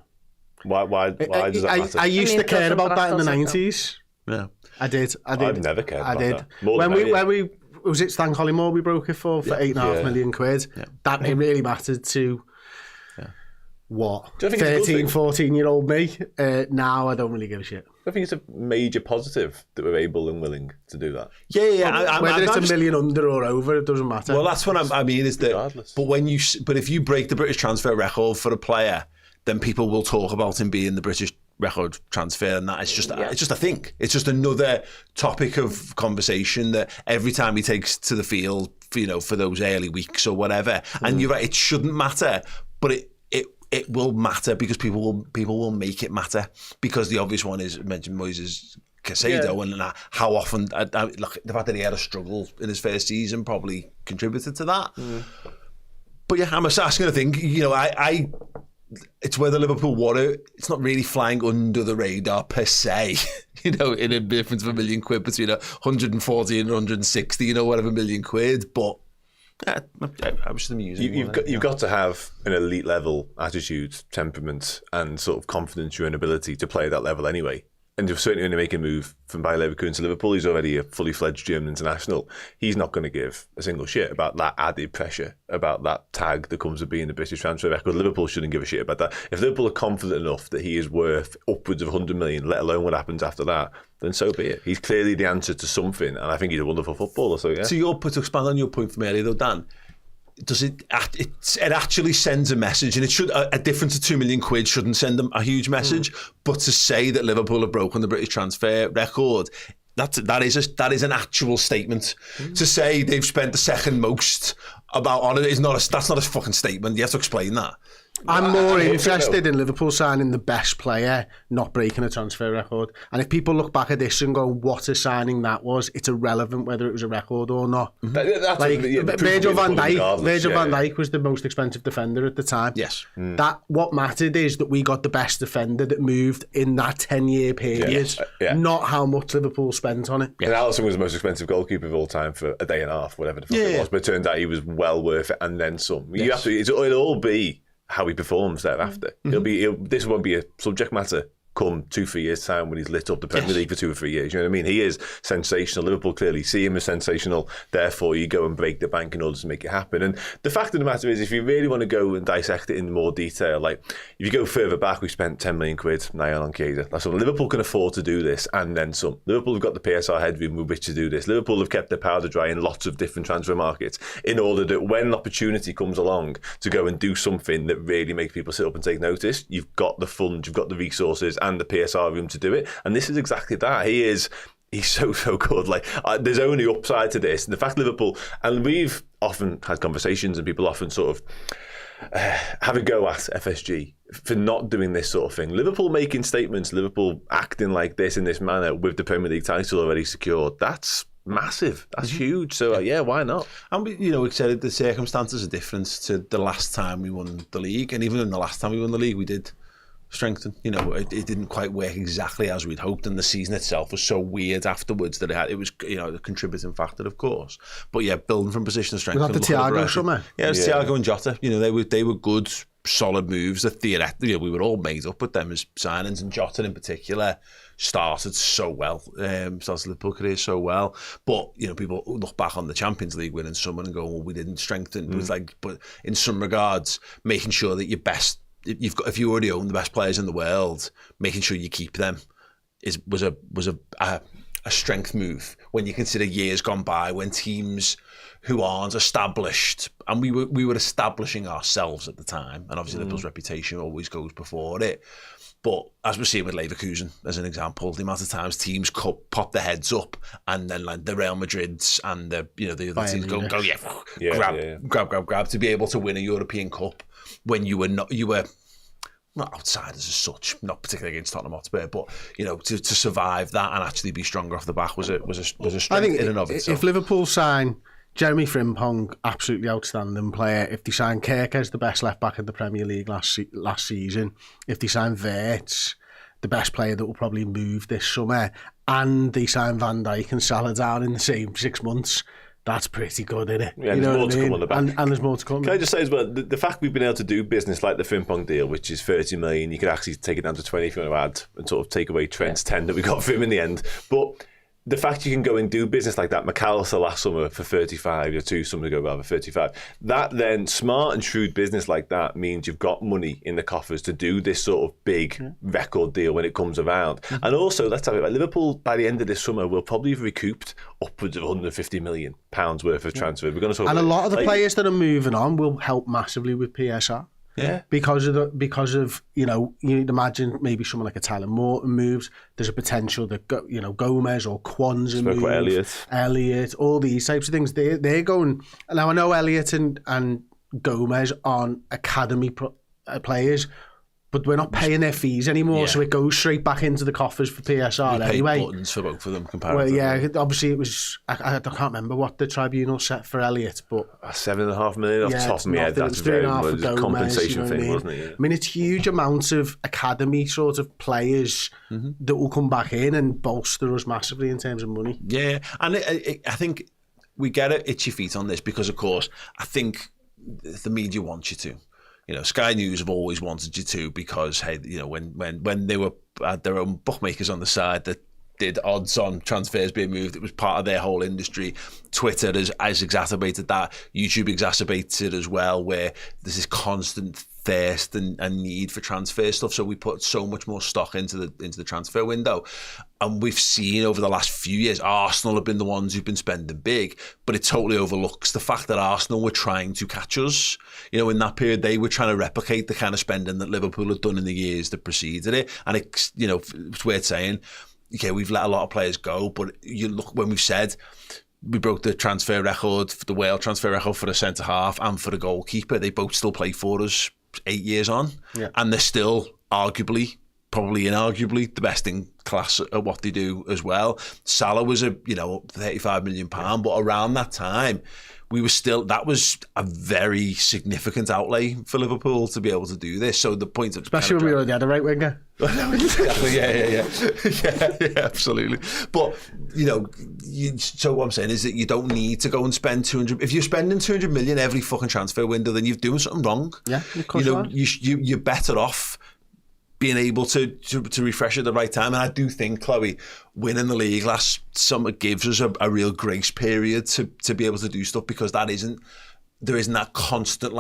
Why does that matter? I used to care about that in the 90s. Yeah, I did. I've never cared about that. When we was it Stan Collymore we broke it for £8.5 million. Yeah. That it really mattered to what? 13, 14-year-old me. Now I don't really give a shit. I think it's a major positive that we're able and willing to do that. Yeah. Whether it's a million under or over, it doesn't matter. Well, that's what I mean. Is that? Regardless. But if you break the British transfer record for a player, then people will talk about him being the British record transfer, and that it's just a thing. It's just another topic of conversation that every time he takes to the field, for those early weeks or whatever. And you're right, it shouldn't matter, but it will matter because people will make it matter, because the obvious one is mentioned Moises Caicedo, and how often look, the fact that he had a struggle in his first season probably contributed to that. But yeah, I'm asking a thing. It's whether Liverpool want it. It's not really flying under the radar per se, in a difference of £1 million between 140 and 160, whatever million quid. But I was just amusing. You've got to have an elite level attitude, temperament, and sort of confidence in your own ability to play at that level anyway. And you're certainly going to make a move from Bayer Leverkusen to Liverpool. He's already a fully fledged German international. He's not going to give a single shit about that added pressure, about that tag that comes with being the British transfer record. Liverpool shouldn't give a shit about that. If Liverpool are confident enough that he is worth upwards of 100 million, let alone what happens after that, then so be it. He's clearly the answer to something, and I think he's a wonderful footballer. So yeah. To expand on your point from earlier, though, Dan, does it actually sends a message, and it should a difference of £2 million shouldn't send them a huge message, but to say that Liverpool have broken the British transfer record, that is an actual statement. To say they've spent the second most on it that's not a fucking statement. You have to explain that. I'm more interested in Liverpool signing the best player, not breaking a transfer record. And if people look back at this and go, what a signing that was, it's irrelevant whether it was a record or not. Virgil van Dijk was the most expensive defender at the time. Yes. That what mattered is that we got the best defender that moved in that 10-year period, not how much Liverpool spent on it. And Alisson was the most expensive goalkeeper of all time for a day and a half, whatever the fuck it was. But it turned out he was well worth it, and then some. Yes. It'll all be how he performs thereafter. This won't be a subject matter come 2-3 years time when he's lit up the Premier League for 2 or 3 years. You know what I mean? He is sensational. Liverpool clearly see him as sensational. Therefore, you go and break the bank in order to make it happen. And the fact of the matter is, if you really want to go and dissect it in more detail, like if you go further back, we spent £10 million now on Chiesa. That's what Liverpool can afford to do this, and then some. Liverpool have got the PSR headroom with which to do this. Liverpool have kept their powder dry in lots of different transfer markets in order that when an opportunity comes along to go and do something that really makes people sit up and take notice, you've got the funds, you've got the resources and the PSR room to do it. And this is exactly that. He's so good. Like there's only upside to this. And the fact Liverpool, and we've often had conversations and people often sort of have a go at FSG for not doing this sort of thing. Liverpool making statements, Liverpool acting like this in this manner with the Premier League title already secured, that's massive. That's huge. So why not? And we said the circumstances are different to the last time we won the league, and even in the last time we won the league we did strengthen. It didn't quite work exactly as we'd hoped, and the season itself was so weird afterwards that it was a contributing factor, of course. But building from position of strength. Was that the Thiago summer? Yeah, it was Thiago and Jota. They were good solid moves that theoretically we were all made up with them as signings, and Jota in particular started so well, started Liverpool career so well. But people look back on the Champions League winning someone and go, well, we didn't strengthen. But it's like, but in some regards, making sure that if you already own the best players in the world, making sure you keep them was a strength move when you consider years gone by when teams who aren't established, and we were establishing ourselves at the time, and obviously Liverpool's reputation always goes before it. But as we're seeing with Leverkusen, as an example, the amount of times teams pop their heads up, and then like the Real Madrids and the other teams go grab to be able to win a European Cup when you were not outsiders as such, not particularly against Tottenham Hotspur, but to survive that and actually be stronger off the back was a strength in and of itself. If Liverpool sign Jeremy Frimpong, absolutely outstanding player. If they sign Kirk as the best left back in the Premier League last season, if they sign Wirtz, the best player that will probably move this summer, and they sign Van Dijk and Salah down in the same 6 months, that's pretty good, isn't it? Yeah, there's more to come on the back. And there's more to come. Can I just say as well, the fact we've been able to do business like the Frimpong deal, which is 30 million, you could actually take it down to 20 if you want to add, and sort of take away Trent's 10 that we got for him in the end. But the fact you can go and do business like that, McAllister last summer for 35, or 2 summers ago rather, 35, that then smart and shrewd business like that means you've got money in the coffers to do this sort of big record deal when it comes around. And also, let's have it right, Liverpool by the end of this summer will probably have recouped upwards of £150 million worth of transfer. We're going to and a lot of the players that are moving on will help massively with PSR. Yeah, because of you'd imagine maybe someone like a Tyler Morton moves. There's a potential that Gomez or Kwanzaa move, Elliott, all these types of things. They're going now. I know Elliott and Gomez aren't academy players, but we're not paying their fees anymore, so it goes straight back into the coffers for PSR anyway. Buttons for both of them, comparatively. Well, yeah, obviously it was. I can't remember what the tribunal set for Elliott, but $7.5 million off the top of my head. That's very much a compensation thing, wasn't it? Yeah. I mean, it's huge amounts of academy sort of players that will come back in and bolster us massively in terms of money. Yeah, and I think we get itchy feet on this because, of course, I think the media wants you to. Sky News have always wanted you to because, hey, when they had their own bookmakers on the side that did odds on transfers being moved, it was part of their whole industry. Twitter has exacerbated that. YouTube exacerbates it as well, where there's this constant thirst and need for transfer stuff. So we put so much more stock into the transfer window. And we've seen over the last few years, Arsenal have been the ones who've been spending big, but it totally overlooks the fact that Arsenal were trying to catch us. In that period, they were trying to replicate the kind of spending that Liverpool had done in the years that preceded it. And it's worth saying, okay, we've let a lot of players go, but you look when we've said we broke the transfer record, the Wales transfer record for the centre half and for the goalkeeper. They both still play for us 8 years on, and they're still probably inarguably the best in class at what they do as well. Salah was £35 million, but around that time that was a very significant outlay for Liverpool to be able to do this. So the point of especially when we already had a right winger. Exactly, yeah, absolutely. But so what I'm saying is that you don't need to go and spend 200. If you're spending 200 million every fucking transfer window, then you're doing something wrong. Yeah, of course you're better off being able to refresh at the right time. And I do think, Chloe, winning the league last summer gives us a real grace period to be able to do stuff, because there isn't that constant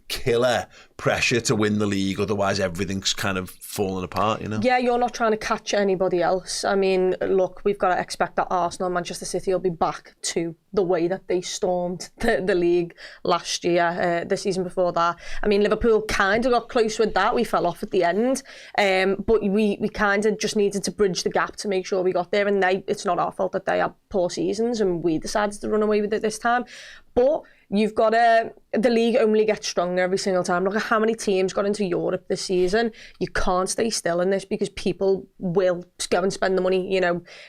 killer pressure to win the league, otherwise everything's kind of falling apart, Yeah, you're not trying to catch anybody else. I mean, look, we've got to expect that Arsenal and Manchester City will be back to the way that they stormed the league last year, the season before that. I mean, Liverpool kind of got close with that. We fell off at the end, but we kind of just needed to bridge the gap to make sure we got there, and it's not our fault that they had poor seasons and we decided to run away with it this time. But you've got the league only gets stronger every single time. Look at how many teams got into Europe this season. You can't stay still in this because people will go and spend the money.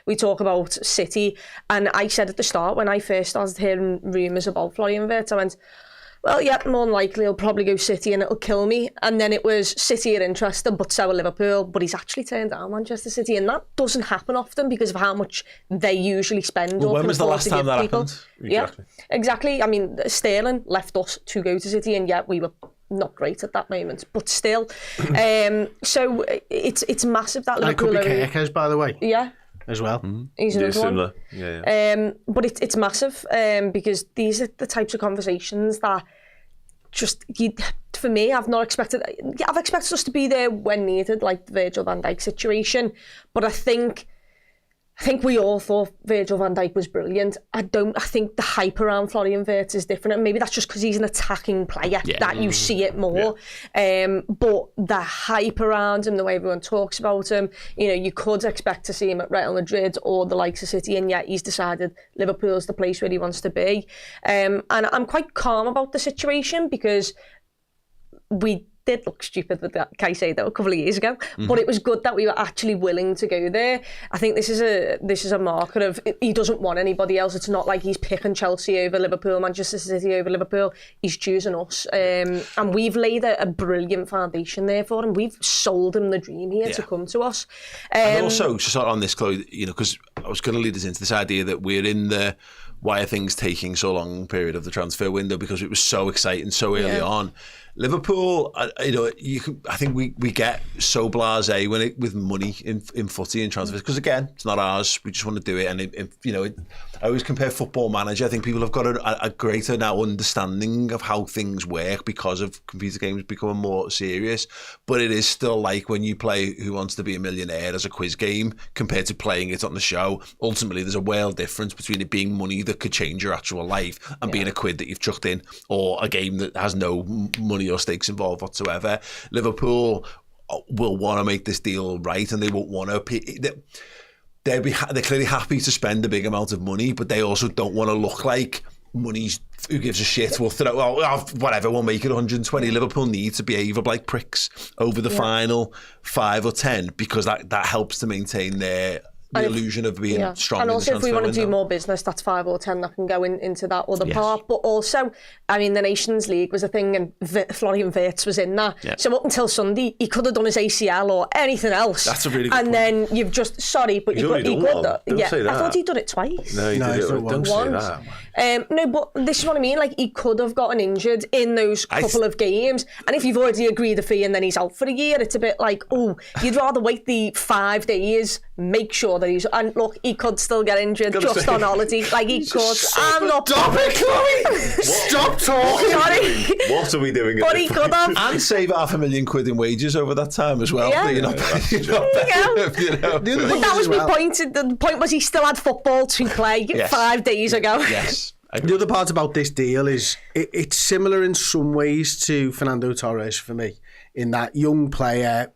We talk about City, and I said at the start when I first started hearing rumours about Florian Wirtz, I went, well, yeah, more than likely he'll probably go City and it'll kill me. And then it was City are interested, but so are Liverpool. But he's actually turned down Manchester City, and that doesn't happen often because of how much they usually spend. Well, when was the last time that happened? Yeah, exactly. I mean, Sterling left us to go to City, and yet we were not great at that moment, but still. So it's massive that Liverpool. And it could be Kirkes, by the way. Yeah. As well. He's another similar. one. Yeah. But it's massive because these are the types of conversations that just, for me, I've expected us to be there when needed, like the Virgil van Dijk situation. But I think we all thought Virgil van Dijk was brilliant. I think the hype around Florian Wirtz is different, and maybe that's just because he's an attacking player that you see it more. But the hype around him, the way everyone talks about him, you could expect to see him at Real Madrid or the likes of City, and yet he's decided Liverpool's the place where he wants to be. And I'm quite calm about the situation because we did look stupid with that Caicedo a couple of years ago, but it was good that we were actually willing to go there. I think this is a marker of he doesn't want anybody else. It's not like he's picking Chelsea over Liverpool, Manchester City over Liverpool. He's choosing us, and we've laid a brilliant foundation there for him. We've sold him the dream here to come to us. And also, just on this, Chloe, because I was going to lead us into this idea that we're in the why are things taking so long period of the transfer window, because it was so exciting so early on. Liverpool, I think we get so blasé with money in footy and transfers, because again, it's not ours. We just want to do it, and I always compare Football Manager. I think people have got a greater now understanding of how things work because of computer games becoming more serious. But it is still like when you play Who Wants to Be a Millionaire as a quiz game compared to playing it on the show. Ultimately, there's a world difference between it being money that could change your actual life and being a quid that you've chucked in, or a game that has no money or stakes involved whatsoever. Liverpool will want to make this deal right, and they won't want to. They're clearly happy to spend a big amount of money, but they also don't want to look like money's who gives a shit. We'll throw, whatever, we'll make it 120. Liverpool need to behave like pricks over the final 5 or 10, because that helps to maintain the illusion of being strong. And also, in the if we want to window. do more business, that's 5 or 10 that can go into that other part. But also, I mean, the Nations League was a thing, and Florian Wirtz was in that. Yeah. So up until Sunday, he could have done his ACL or anything else. That's a really good point. And then you've just he could. Say that. I thought he'd done it twice. No, he don't say that. No, but this is what I mean. Like, he could have gotten injured in those couple of games, and if you've already agreed a fee and then he's out for a year, it's a bit like, you'd rather wait the 5 days, make sure that he's, and look, he could still get injured just on holiday. Like, he could. I'm not. Stop it, Chloe! Stop talking! Sorry. What are we doing? But he could have. And save £500,000 in wages over that time as well. Yeah. You're not paying The other But thing that is was as my well, point. The point was he still had football to play 5 days ago. Yes. the other part about this deal is it's similar in some ways to Fernando Torres for me, in that young player,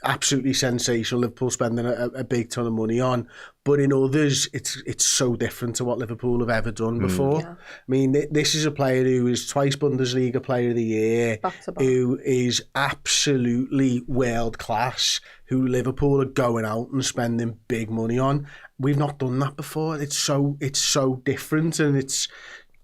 absolutely sensational, Liverpool spending a big ton of money on, but in others it's so different to what Liverpool have ever done before. I mean, this is a player who is twice Bundesliga Player of the Year, who is absolutely world class, who Liverpool are going out and spending big money on. We've not done that before. It's so different, and it's,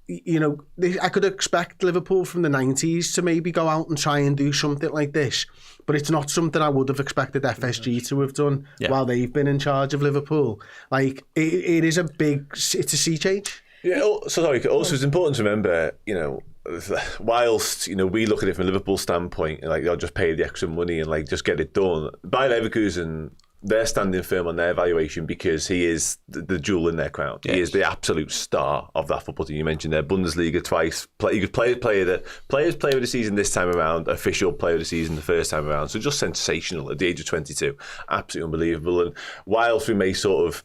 you know, I could expect Liverpool from the 90s to maybe go out and try and do something like this, but it's not something I would have expected FSG to have done while they've been in charge of Liverpool. Like, it is it's a sea change. Yeah, also it's important to remember, you know, whilst, you know, we look at it from a Liverpool standpoint, and like, they'll just pay the extra money and like just get it done. Bayer Leverkusen, they're standing firm on their valuation because he is the jewel in their crown. Yes. He is the absolute star of that football team. You mentioned there, Bundesliga twice. You could player of the season this time around, official player of the season the first time around. So just sensational at the age of 22. Absolutely unbelievable. And whilst we may sort of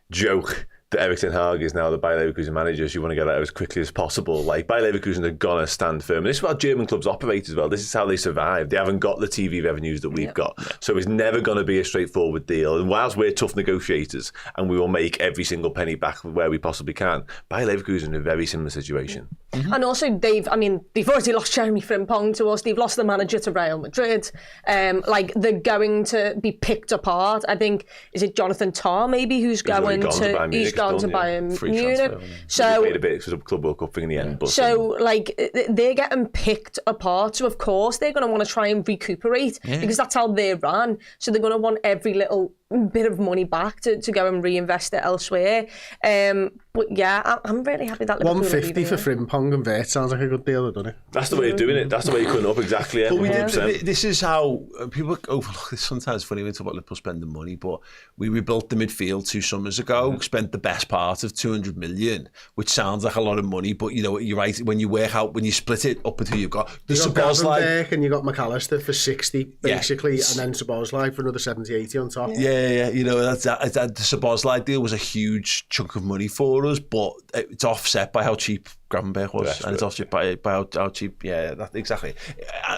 joke that Erik ten Hag is now the Bayer Leverkusen manager, so you want to get out as quickly as possible. Like, Bayer Leverkusen are going to stand firm. And this is how German clubs operate as well. This is how they survive. They haven't got the TV revenues that we've got. So it's never going to be a straightforward deal. And whilst we're tough negotiators and we will make every single penny back where we possibly can, Bayer Leverkusen in a very similar situation. Mm-hmm. And also, they've already lost Jeremy Frimpong to us. They've lost the manager to Real Madrid. Like, they're going to be picked apart. I think, is it Jonathan Tah maybe who's going to... He's gone to Bayern Munich. So made a bit of a Club World Cup thing in the end. But so, like, they're getting picked apart. So, of course, they're going to want to try and recuperate because that's how they ran. So they're going to want every little bit of money back to go and reinvest it elsewhere. But yeah, I'm really happy that Liverpool 150 for Frimpong and Wirtz sounds like a good deal, doesn't it? That's the way of doing it. That's the way you're cutting up, exactly. Yeah. But this is how people overlook this. Sometimes funny when we talk about Liverpool spending money, but we rebuilt the midfield 2 summers ago, spent the best part of 200 million, which sounds like a lot of money, but you know, you're right, when you split it up with who you've got, you got Gravenberch and you got McAllister for 60 basically, and then Szoboszlai for another 70-80 on top. Yeah, you know, that the Szoboszlai deal was a huge chunk of money for us, but it's offset by how cheap Gravenberch was, and it's offset by how cheap. Yeah, exactly.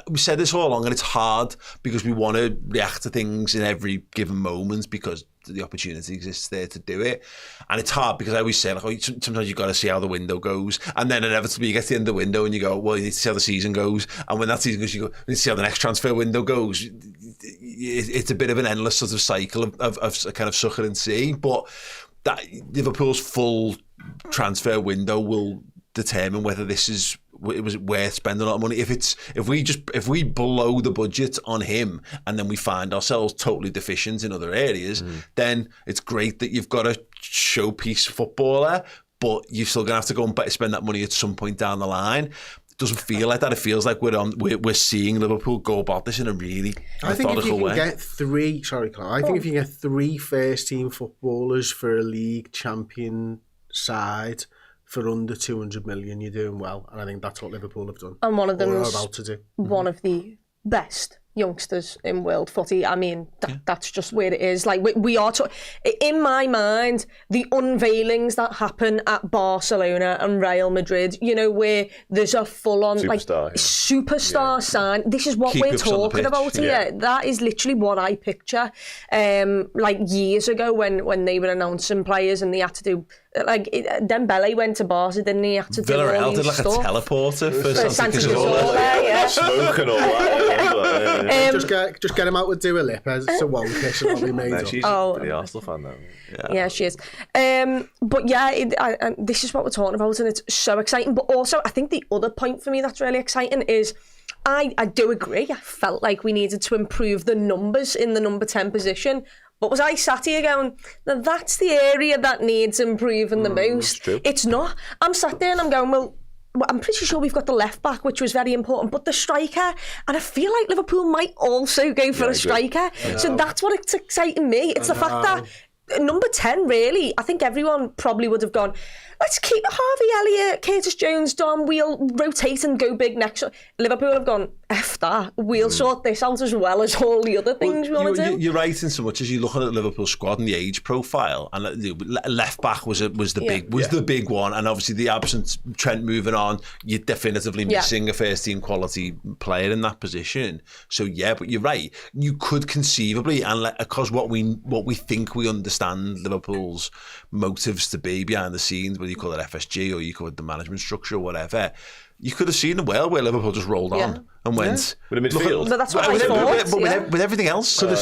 We said this all along, and it's hard because we want to react to things in every given moment because the opportunity exists there to do it, and it's hard because I always say, like, sometimes you've got to see how the window goes, and then inevitably you get to the end of the window and you go, well, you need to see how the season goes, and when that season goes, you go, you need to see how the next transfer window goes. It's a bit of an endless sort of cycle of kind of suck it and see, but that Liverpool's full transfer window will determine whether it was worth spending a lot of money. If we blow the budget on him and then we find ourselves totally deficient in other areas, then it's great that you've got a showpiece footballer, but you're still gonna have to go and spend that money at some point down the line. It doesn't feel like that. It feels like we're seeing Liverpool go about this in a really methodical way. I think if you get 3 first team footballers for a league champion side for under 200 million, you're doing well, and I think that's what Liverpool have done. And one of them is about to do. One of the best youngsters in world footy. I mean, that's just where it is. Like, we are in my mind, the unveilings that happen at Barcelona and Real Madrid, you know, where there's a full-on superstar sign. This is what we're talking about here. That is literally what I picture. Like years ago when they were announcing players and they had to do, like, Dembele went to Barca, didn't he? Had to do all these did like stuff. A teleporter for Santi Cazorla, smoke and all that. Just get him out with Dua Lipa. It's a one kiss and I'll be made up. She's the Arsenal fan now. Yeah, she is. But yeah, this is what we're talking about, and it's so exciting. But also, I think the other point for me that's really exciting is I do agree. I felt like we needed to improve the numbers in the number 10 position. But was I sat here going, now that's the area that needs improving the most? It's not. I'm sat there and I'm going, well, I'm pretty sure we've got the left back, which was very important, but the striker, and I feel like Liverpool might also go for a striker. So that's what it's exciting me. It's the fact that number 10, really, I think everyone probably would have gone, let's keep Harvey Elliott, Curtis Jones, Dom, we'll rotate and go big next. Liverpool have gone, F that, we'll sort this out as well as all the other things we want to do. You're right in so much as you look at the Liverpool squad and the age profile, and left back was the big one, and obviously the absence Trent moving on, you're definitively missing a first team quality player in that position. So yeah, but you're right. You could conceivably, and because what we think we understand Liverpool's motives to be behind the scenes, whether you call it FSG or you call it the management structure or whatever, you could have seen a well where Liverpool just rolled on and went with a midfield. But that's what I thought. With everything else, so we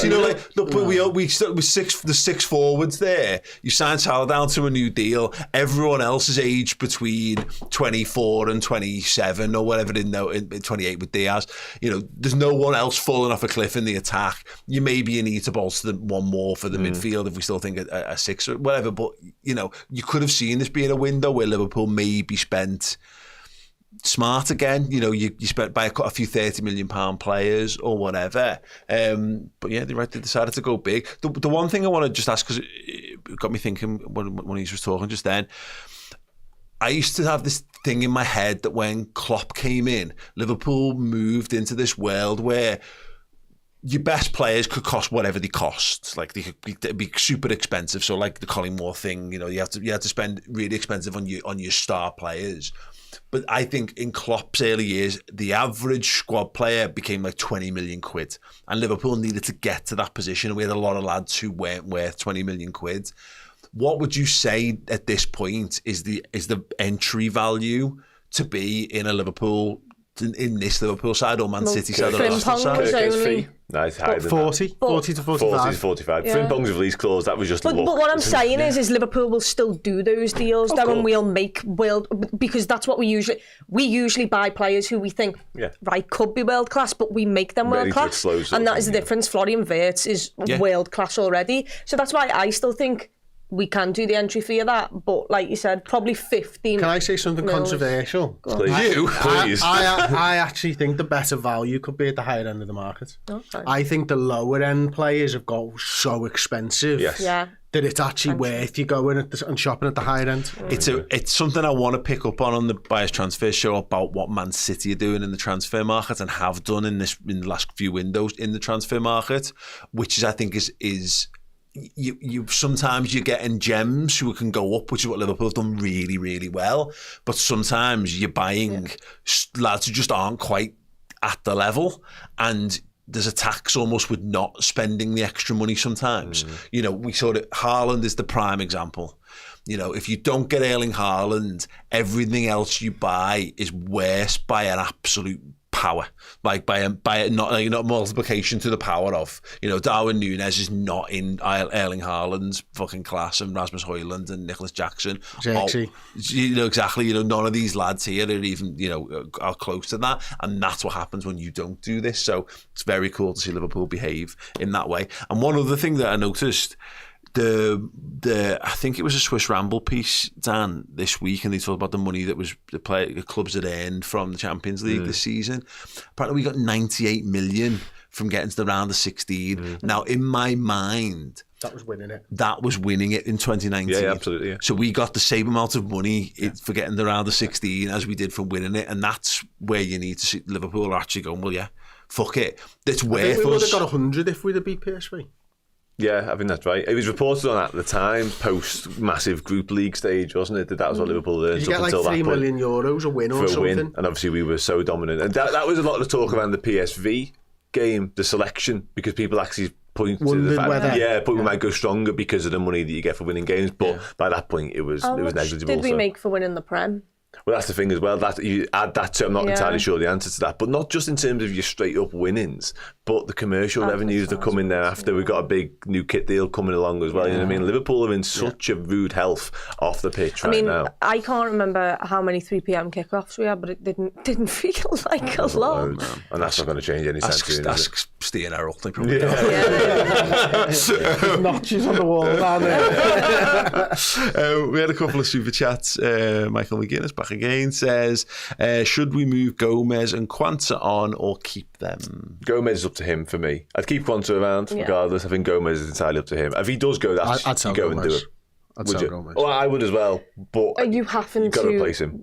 stuck with the 6 forwards there. You signed Salah down to a new deal. Everyone else is aged between 24 and 27 or whatever, in 28 with Diaz. You know, there's no one else falling off a cliff in the attack. You need to bolster one more for the midfield if we still think a 6 or whatever. But you know, you could have seen this being a window where Liverpool maybe spent smart again. You know, you spent by a few £30 million players or whatever. But yeah, they decided to go big. The one thing I want to just ask, because it got me thinking when he was talking just then, I used to have this thing in my head that when Klopp came in, Liverpool moved into this world where your best players could cost whatever they cost. Like they could be super expensive. So like the Collingwood thing, you know, you have to spend really expensive on your star players. But I think in Klopp's early years, the average squad player became like 20 million quid. And Liverpool needed to get to that position. We had a lot of lads who weren't worth 20 million quid. What would you say at this point is the entry value to be in a Liverpool in this Liverpool side or Man City side? Frimpong's fee. No, it's higher than 40 to 45. 40 to 45. Yeah. Frimpong's release clause, that was just but what I'm saying is Liverpool will still do those deals, and we'll make because that's what we usually buy players who we think could be world class, but we make them world class, and that is the difference. Florian Wirtz is world class already, so that's why I still think we can do the entry fee of that, but like you said, probably 15. Can I say something controversial? Please. I actually think the better value could be at the higher end of the market. Okay. I think the lower end players have got so expensive that it's actually worth you going and shopping at the higher end. It's something I want to pick up on the Bias Transfer Show about what Man City are doing in the transfer market and have done in the last few windows in the transfer market, which is I think is you sometimes you're getting gems who can go up, which is what Liverpool have done really, really well. But sometimes you're buying lads who just aren't quite at the level, and there's a tax almost with not spending the extra money sometimes. You know, we saw that Haaland is the prime example. You know, if you don't get Erling Haaland, everything else you buy is worse by an absolute power, like by a not multiplication to the power of. You know, Darwin Núñez is not in Erling Haaland's fucking class, and Rasmus Højlund and Nicholas Jackson. You know, exactly. You know, none of these lads here are even, you know, are close to that, and that's what happens when you don't do this. So it's very cool to see Liverpool behave in that way. And one other thing that I noticed, I think it was a Swiss Ramble piece, Dan, this week, and they talked about the money that was the clubs had earned from the Champions League this season. Apparently, we got 98 million from getting to the round of 16. Now, in my mind, that was winning it. That was winning it in 2019. Yeah, absolutely. Yeah. So we got the same amount of money for getting the round of 16 as we did for winning it, and that's where you need to see Liverpool are actually going, well, yeah, fuck it. It's worth us. We would have got 100 if we'd have beat PSV. Yeah, I think that's right. It was reported on at the time, post-massive group league stage, wasn't it? That was what Liverpool earned. Did you get like €3 million a win or something? And obviously we were so dominant. And that was a lot of talk around the PSV game, the selection, because people actually point to the fact we might go stronger because of the money that you get for winning games. But by that point, it was negligible. Did we make for winning the Prem? Well, that's the thing as well. That you add that to, I'm not entirely sure the answer to that, but not just in terms of your straight up winnings, but the commercial revenues that come in there after. We've got a big new kit deal coming along as well. You know what I mean? Liverpool are in such a rude health off the pitch right now. I can't remember how many 3 p.m. kickoffs we had, but it didn't feel like a lot. No. And that's not going to change anytime soon. Ask Stian Errol. They probably notches on the wall. We had a couple of super chats. Michael McGuinness back again says, should we move Gomez and Quanta on or keep them? Gomez is up to him for me. I'd keep Quanta around regardless. I think Gomez is entirely up to him. If he does go, I'd sell go Gomez. And do it. I'd sell Gomez. Oh, I would as well. But are you having to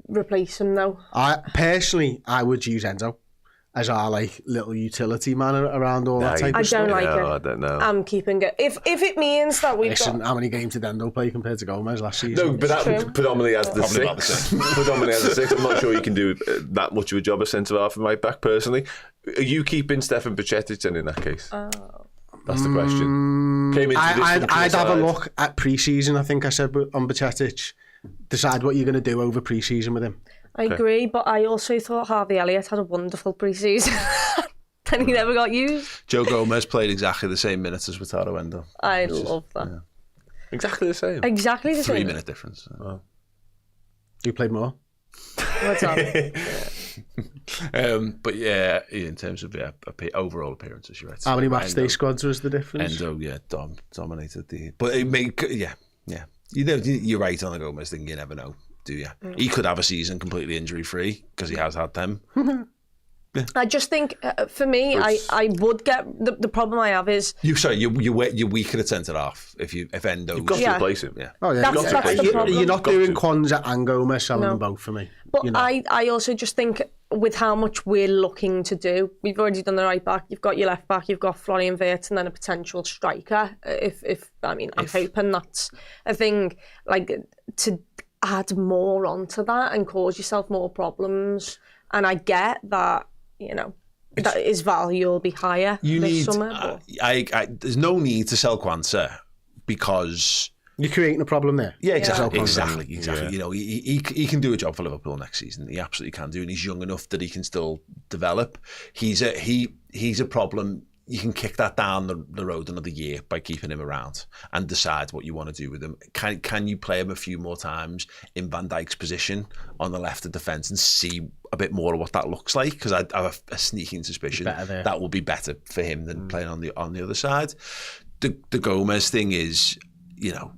replace him though? I would use Enzo as our like little utility man around all that type of stuff. I don't know. I'm keeping it. If it means that we've got... How many games did Endo play compared to Gomez last season? No, but that predominantly as the six. Predominantly as the six. I'm not sure you can do that much of a job as centre-half and right back, personally. Are you keeping Stefan Bajcetic then in that case? That's the question. I'd have a look at pre-season, I think I said, on Bajcetic. Decide what you're going to do over pre-season with him. I agree, but I also thought Harvey Elliott had a wonderful pre-season. Then he never got used. Joe Gomez played exactly the same minutes as Wataru Endo. I love that. Yeah. Exactly the same. Exactly the same. 3-minute difference. Wow. Who played more? What's up? But yeah, in terms of overall appearances, you're right. How many matchday squads was the difference? Endo, dominated the. But it made, You know, you're right on the Gomez thing. You never know, do you? He could have a season completely injury-free because he has had them. I just think, for me, I would get... The problem I have is... You're weaker at centre-half if Endo... You've got to replace him. Yeah. Oh, yeah. That's the problem. You're not doing Kwanzaa and Gomez, selling them both for me. But I also just think with how much we're looking to do, we've already done the right back, you've got your left back, you've got Florian Wirtz and then a potential striker. I'm hoping that's a thing, like, to add more onto that and cause yourself more problems. And I get that, you know, that his value will be higher this summer. There's no need to sell Quanta because You're creating a problem there. Yeah, exactly. Yeah. You know, he can do a job for Liverpool next season. He absolutely can do, and he's young enough that he can still develop. He's a problem. You can kick that down the road another year by keeping him around and decide what you want to do with him. Can you play him a few more times in Van Dijk's position on the left of defence and see a bit more of what that looks like? Because I have a sneaking suspicion that will be better for him than playing on the other side. The Gomez thing is, you know,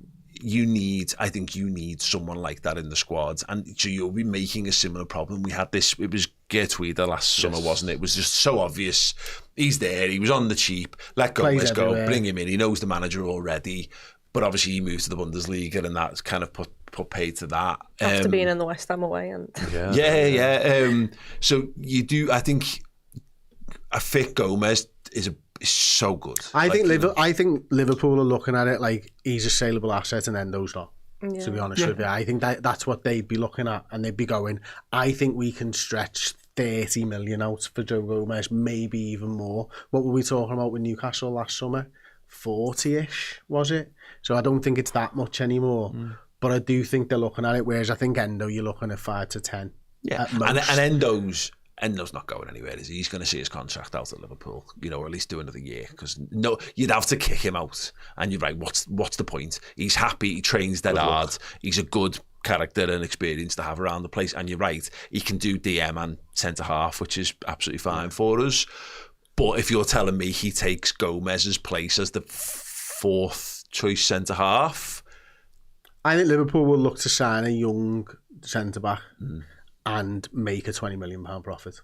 I think you need someone like that in the squad, and so you'll be making a similar problem. We had this, it was Gerrard last summer, wasn't it? It was just so obvious. He's there, he was on the cheap, let Gomez go, bring him in, he knows the manager already, but obviously he moved to the Bundesliga and that's kind of put paid to that. After being in the West Ham away. So you do, I think a fit Gomez is so good. I think Liverpool are looking at it like he's a saleable asset and Endo's not. Yeah. To be honest with you, I think that's what they'd be looking at, and they'd be going, I think we can stretch 30 million out for Joe Gomez, maybe even more. What were we talking about with Newcastle last summer? 40-ish, was it? So I don't think it's that much anymore. But I do think they're looking at it, whereas I think Endo, you're looking at 5 to 10. Yeah, and Endo's not going anywhere, is he? He's going to see his contract out at Liverpool, you know, or at least do another year. Because you'd have to kick him out, and you're right. What's the point? He's happy. He trains dead hard. He's a good character and experience to have around the place. And you're right. He can do DM and centre half, which is absolutely fine for us. But if you're telling me he takes Gomez's place as the fourth choice centre half, I think Liverpool will look to sign a young centre back. And make a £20 million profit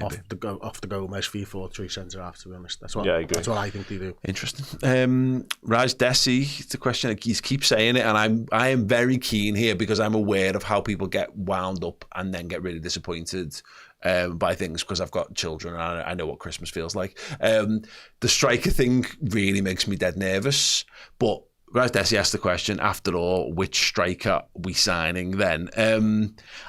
off the Gomez fee for 3 centre half. To be honest, that's what I think they do. Interesting. Raj Desi, the question, he keeps saying it, and I am very keen here because I'm aware of how people get wound up and then get really disappointed by things because I've got children and I know what Christmas feels like. The striker thing really makes me dead nervous, but Raj Desi asked the question, after all, which striker are we signing then?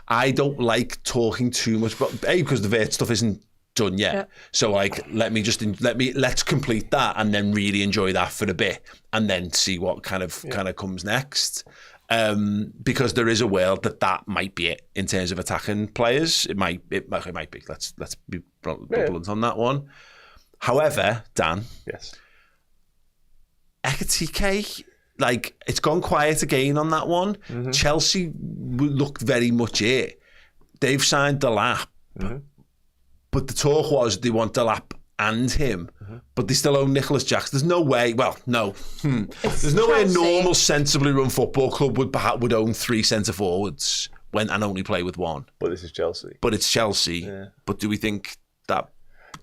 I don't like talking too much about, because the Wirtz stuff isn't done yet. Yeah. So like, let's complete that and then really enjoy that for a bit and then see what kind of comes next. Because there is a world that might be it in terms of attacking players. It might be. Let's be blunt on that one. However, Dan. Yes. Ekitike, like, it's gone quiet again on that one. Chelsea looked very much it. They've signed Delap, but the talk was they want Delap and him, but they still own Nicholas Jackson. There's no way. Well, no. There's no way a normal, sensibly run football club would own 3 centre forwards and only play with 1. But this is Chelsea. But it's Chelsea. Yeah. But do we think that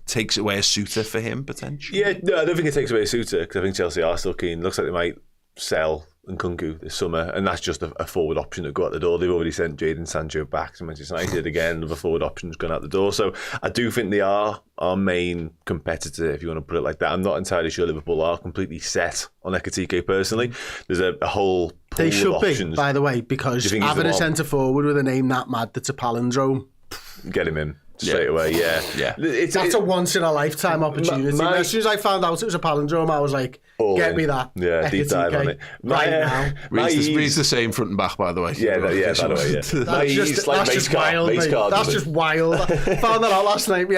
takes away a suitor for him potentially? Yeah, no, I don't think it takes away a suitor because I think Chelsea are still keen. Looks like they might sell Nkunku this summer, and that's just a forward option to go out the door. They've already sent Jadon Sancho back to Manchester United again. Another forward option's gone out the door. So I do think they are our main competitor, if you want to put it like that. I'm not entirely sure Liverpool are completely set on Ekitike personally. There's a whole pool they should of options. Be, by the way, because having a centre forward with a name that mad that's a palindrome. Get him in. Straight away, yeah. That's a once-in-a-lifetime opportunity. As soon as I found out it was a palindrome, I was like, get me that. Yeah, deep dive on it. Now. Reads the same front and back, by the way. Yeah, by the way, yeah. That's just wild, mate. That's just wild. Found that out last night.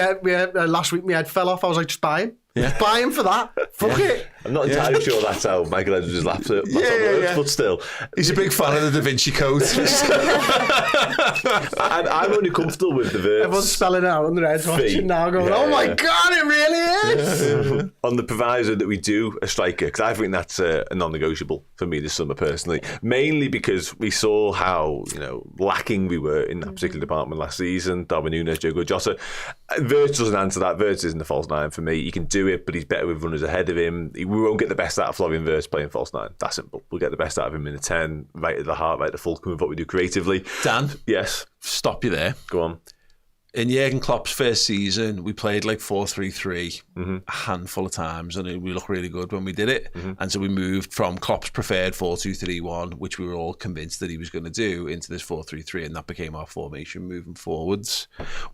Last week, my head fell off. I was like, just buy him. Yeah. Just buy him for that. Fuck it. I'm not entirely sure that's how Michael Edwards' laptop works, but still. He's a big fan of the Da Vinci Code. I'm only comfortable with the Wirtz. Everyone's spelling it out on the Reds watching now going, oh my God, it really is. On the proviso that we do a striker, because I think that's a non-negotiable for me this summer personally, mainly because we saw how lacking we were in that particular department last season. Darwin Núñez, Diogo Jota. Wirtz doesn't answer that. Wirtz isn't a false 9 for me. He can do it, but he's better with runners ahead of him. We won't get the best out of Florian Wirtz playing false 9. That's simple. We'll get the best out of him in a 10, right at the heart, right at the fulcrum of what we do creatively. Dan? Yes? Stop you there. Go on. In Jurgen Klopp's first season, we played like 4-3-3 a handful of times, and we looked really good when we did it. And so we moved from Klopp's preferred 4-2-3-1, which we were all convinced that he was going to do, into this 4-3-3, and that became our formation moving forwards.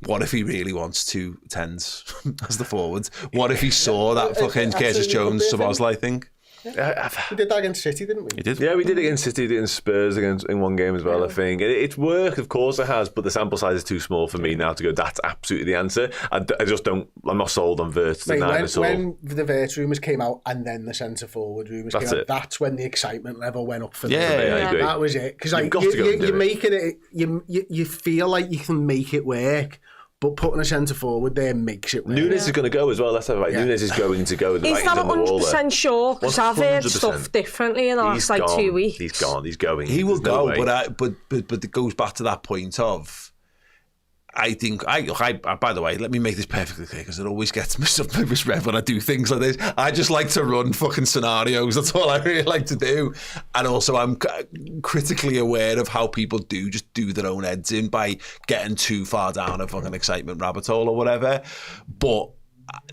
What if he really wants 2 10s as the forwards? What if he saw that fucking Curtis Jones Szoboszlai thing? We did that against City, didn't we? He did. Yeah, we did it against City, against Spurs in one game as well, I think. It's worked, of course it has, but the sample size is too small for me now to go, that's absolutely the answer. I just don't, I'm not sold on Wirtz. When the Wirtz rumours came out and then the centre-forward rumours came out, that's when the excitement level went up for them. I agree. That was it. Because you're making it, you feel like you can make it work, but putting a centre forward there makes it work. Nunes is going to go as well. That's right. Nunes is going to go. He's not 100% sure, because I've heard stuff differently in the last 2 weeks. He's gone. He's going. He will go, but it goes back to that point of, I think, by the way, let me make this perfectly clear, because it always gets misread when I do things like this. I just like to run fucking scenarios. That's all I really like to do. And also, I'm critically aware of how people just do their own heads in by getting too far down a fucking excitement rabbit hole or whatever. But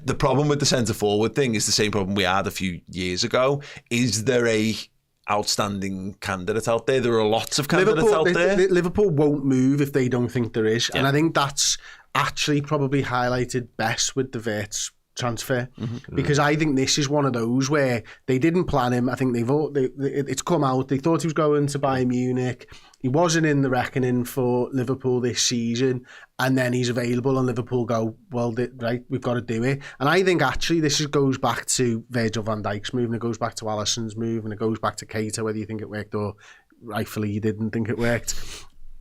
the problem with the centre forward thing is the same problem we had a few years ago. Is there a outstanding candidate out there? There are lots of candidates out there. Liverpool won't move if they don't think there is. And I think that's actually probably highlighted best with the Wirtz transfer, because I think this is one of those where they didn't plan him. I think it's come out. They thought he was going to Bayern Munich. He wasn't in the reckoning for Liverpool this season, and then he's available and Liverpool go, well, right, we've got to do it. And I think actually this goes back to Virgil van Dijk's move, and it goes back to Alisson's move, and it goes back to Keita, whether you think it worked or rightfully you didn't think it worked.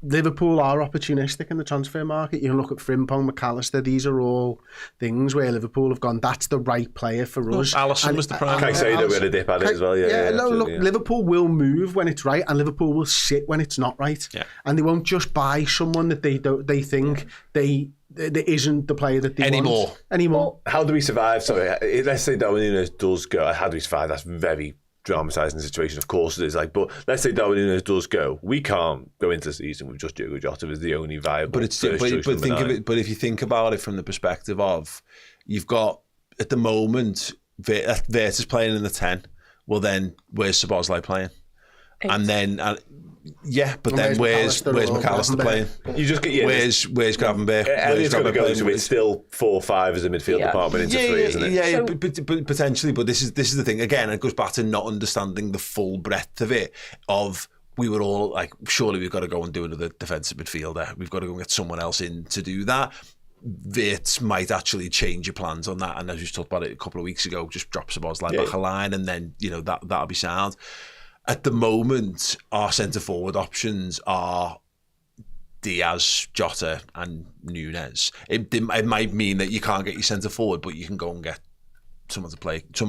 Liverpool are opportunistic in the transfer market. You can look at Frimpong, McAllister. These are all things where Liverpool have gone, that's the right player for us. Alisson was the prime. Caicedo had a dip at it as well. Liverpool will move when it's right, and Liverpool will sit when it's not right. Yeah. And they won't just buy someone that they think there isn't the player that they want anymore. How do we survive? Sorry, let's say Darwin Núñez does go. How do we survive? That's very dramatising the situation, of course it is. But let's say Darwin Núñez does go, we can't go into the season with just Diogo Jota as the only viable. But if you think about it from the perspective of, you've got at the moment Wirtz is playing in the 10. Well, then where's Szoboszlai playing? 8. And then where's McAllister playing? You just get where's Gravenberch? Elliott's going to go, so it's still 4-5 as a midfield department into 3, isn't it? Yeah, but potentially. But this is the thing. Again, it goes back to not understanding the full breadth of it. We were all like, surely we've got to go and do another defensive midfielder. We've got to go and get someone else in to do that. Wirtz might actually change your plans on that. And as we talked about it a couple of weeks ago, just drop Szoboszlai back a line, and then that'll be sound. At the moment, our centre-forward options are Diaz, Jota and Núñez. It might mean that you can't get your centre-forward, but you can go and get someone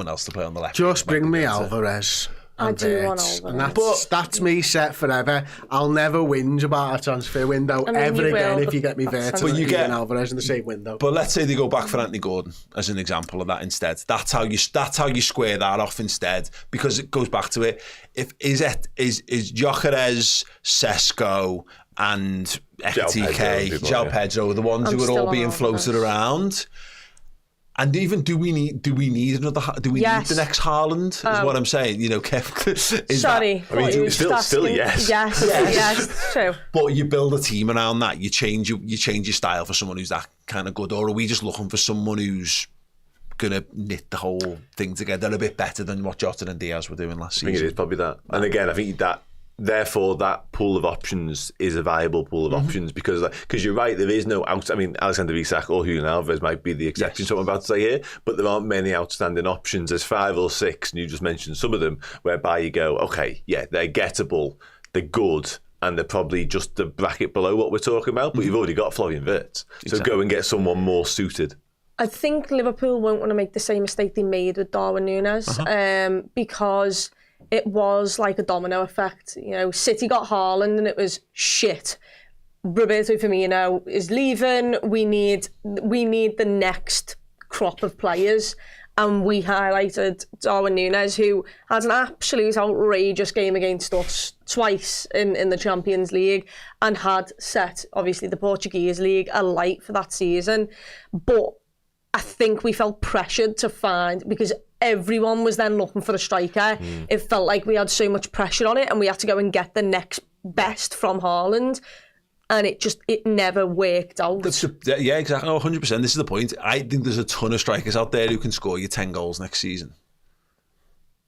else to play on the left. Just bring me Alvarez. I do want Alvarez. And that's me set forever. I'll never whinge about a transfer window ever again if you get me Wirtz and Alvarez in the same window. But let's say they go back for Anthony Gordon as an example of that instead. That's how you square that off instead, because it goes back to it. Is Gyökeres, Sesko and FTK, João Pedro the ones who are all being floated around? And even do we need another? Do we need the next Haaland? Is what I'm saying. Sorry, still yes. Yes, true. But you build a team around that. You change your style for someone who's that kind of good, or are we just looking for someone who's gonna knit the whole thing together a bit better than what Jota and Diaz were doing last season? I think it is probably that. And again, I think that. Therefore, that pool of options is a viable pool of options, because you're right, there is no Alexander Isak or Julian Alvarez might be the exception to what I'm about to say here, but there aren't many outstanding options. There's 5 or 6, and you just mentioned some of them, whereby you go, okay, yeah, they're gettable, they're good, and they're probably just the bracket below what we're talking about, but you've already got Florian Wirtz, so go and get someone more suited. I think Liverpool won't want to make the same mistake they made with Darwin Núñez, because it was like a domino effect. City got Haaland and it was shit. Roberto Firmino is leaving. We need the next crop of players. And we highlighted Darwin Núñez, who had an absolute outrageous game against us twice in the Champions League, and had set, obviously, the Portuguese League alight for that season. But I think we felt pressured to find, because everyone was then looking for a striker. It felt like we had so much pressure on it, and we had to go and get the next best from Haaland. And it never worked out. Yeah, exactly. No, 100%. This is the point. I think there's a ton of strikers out there who can score you 10 goals next season.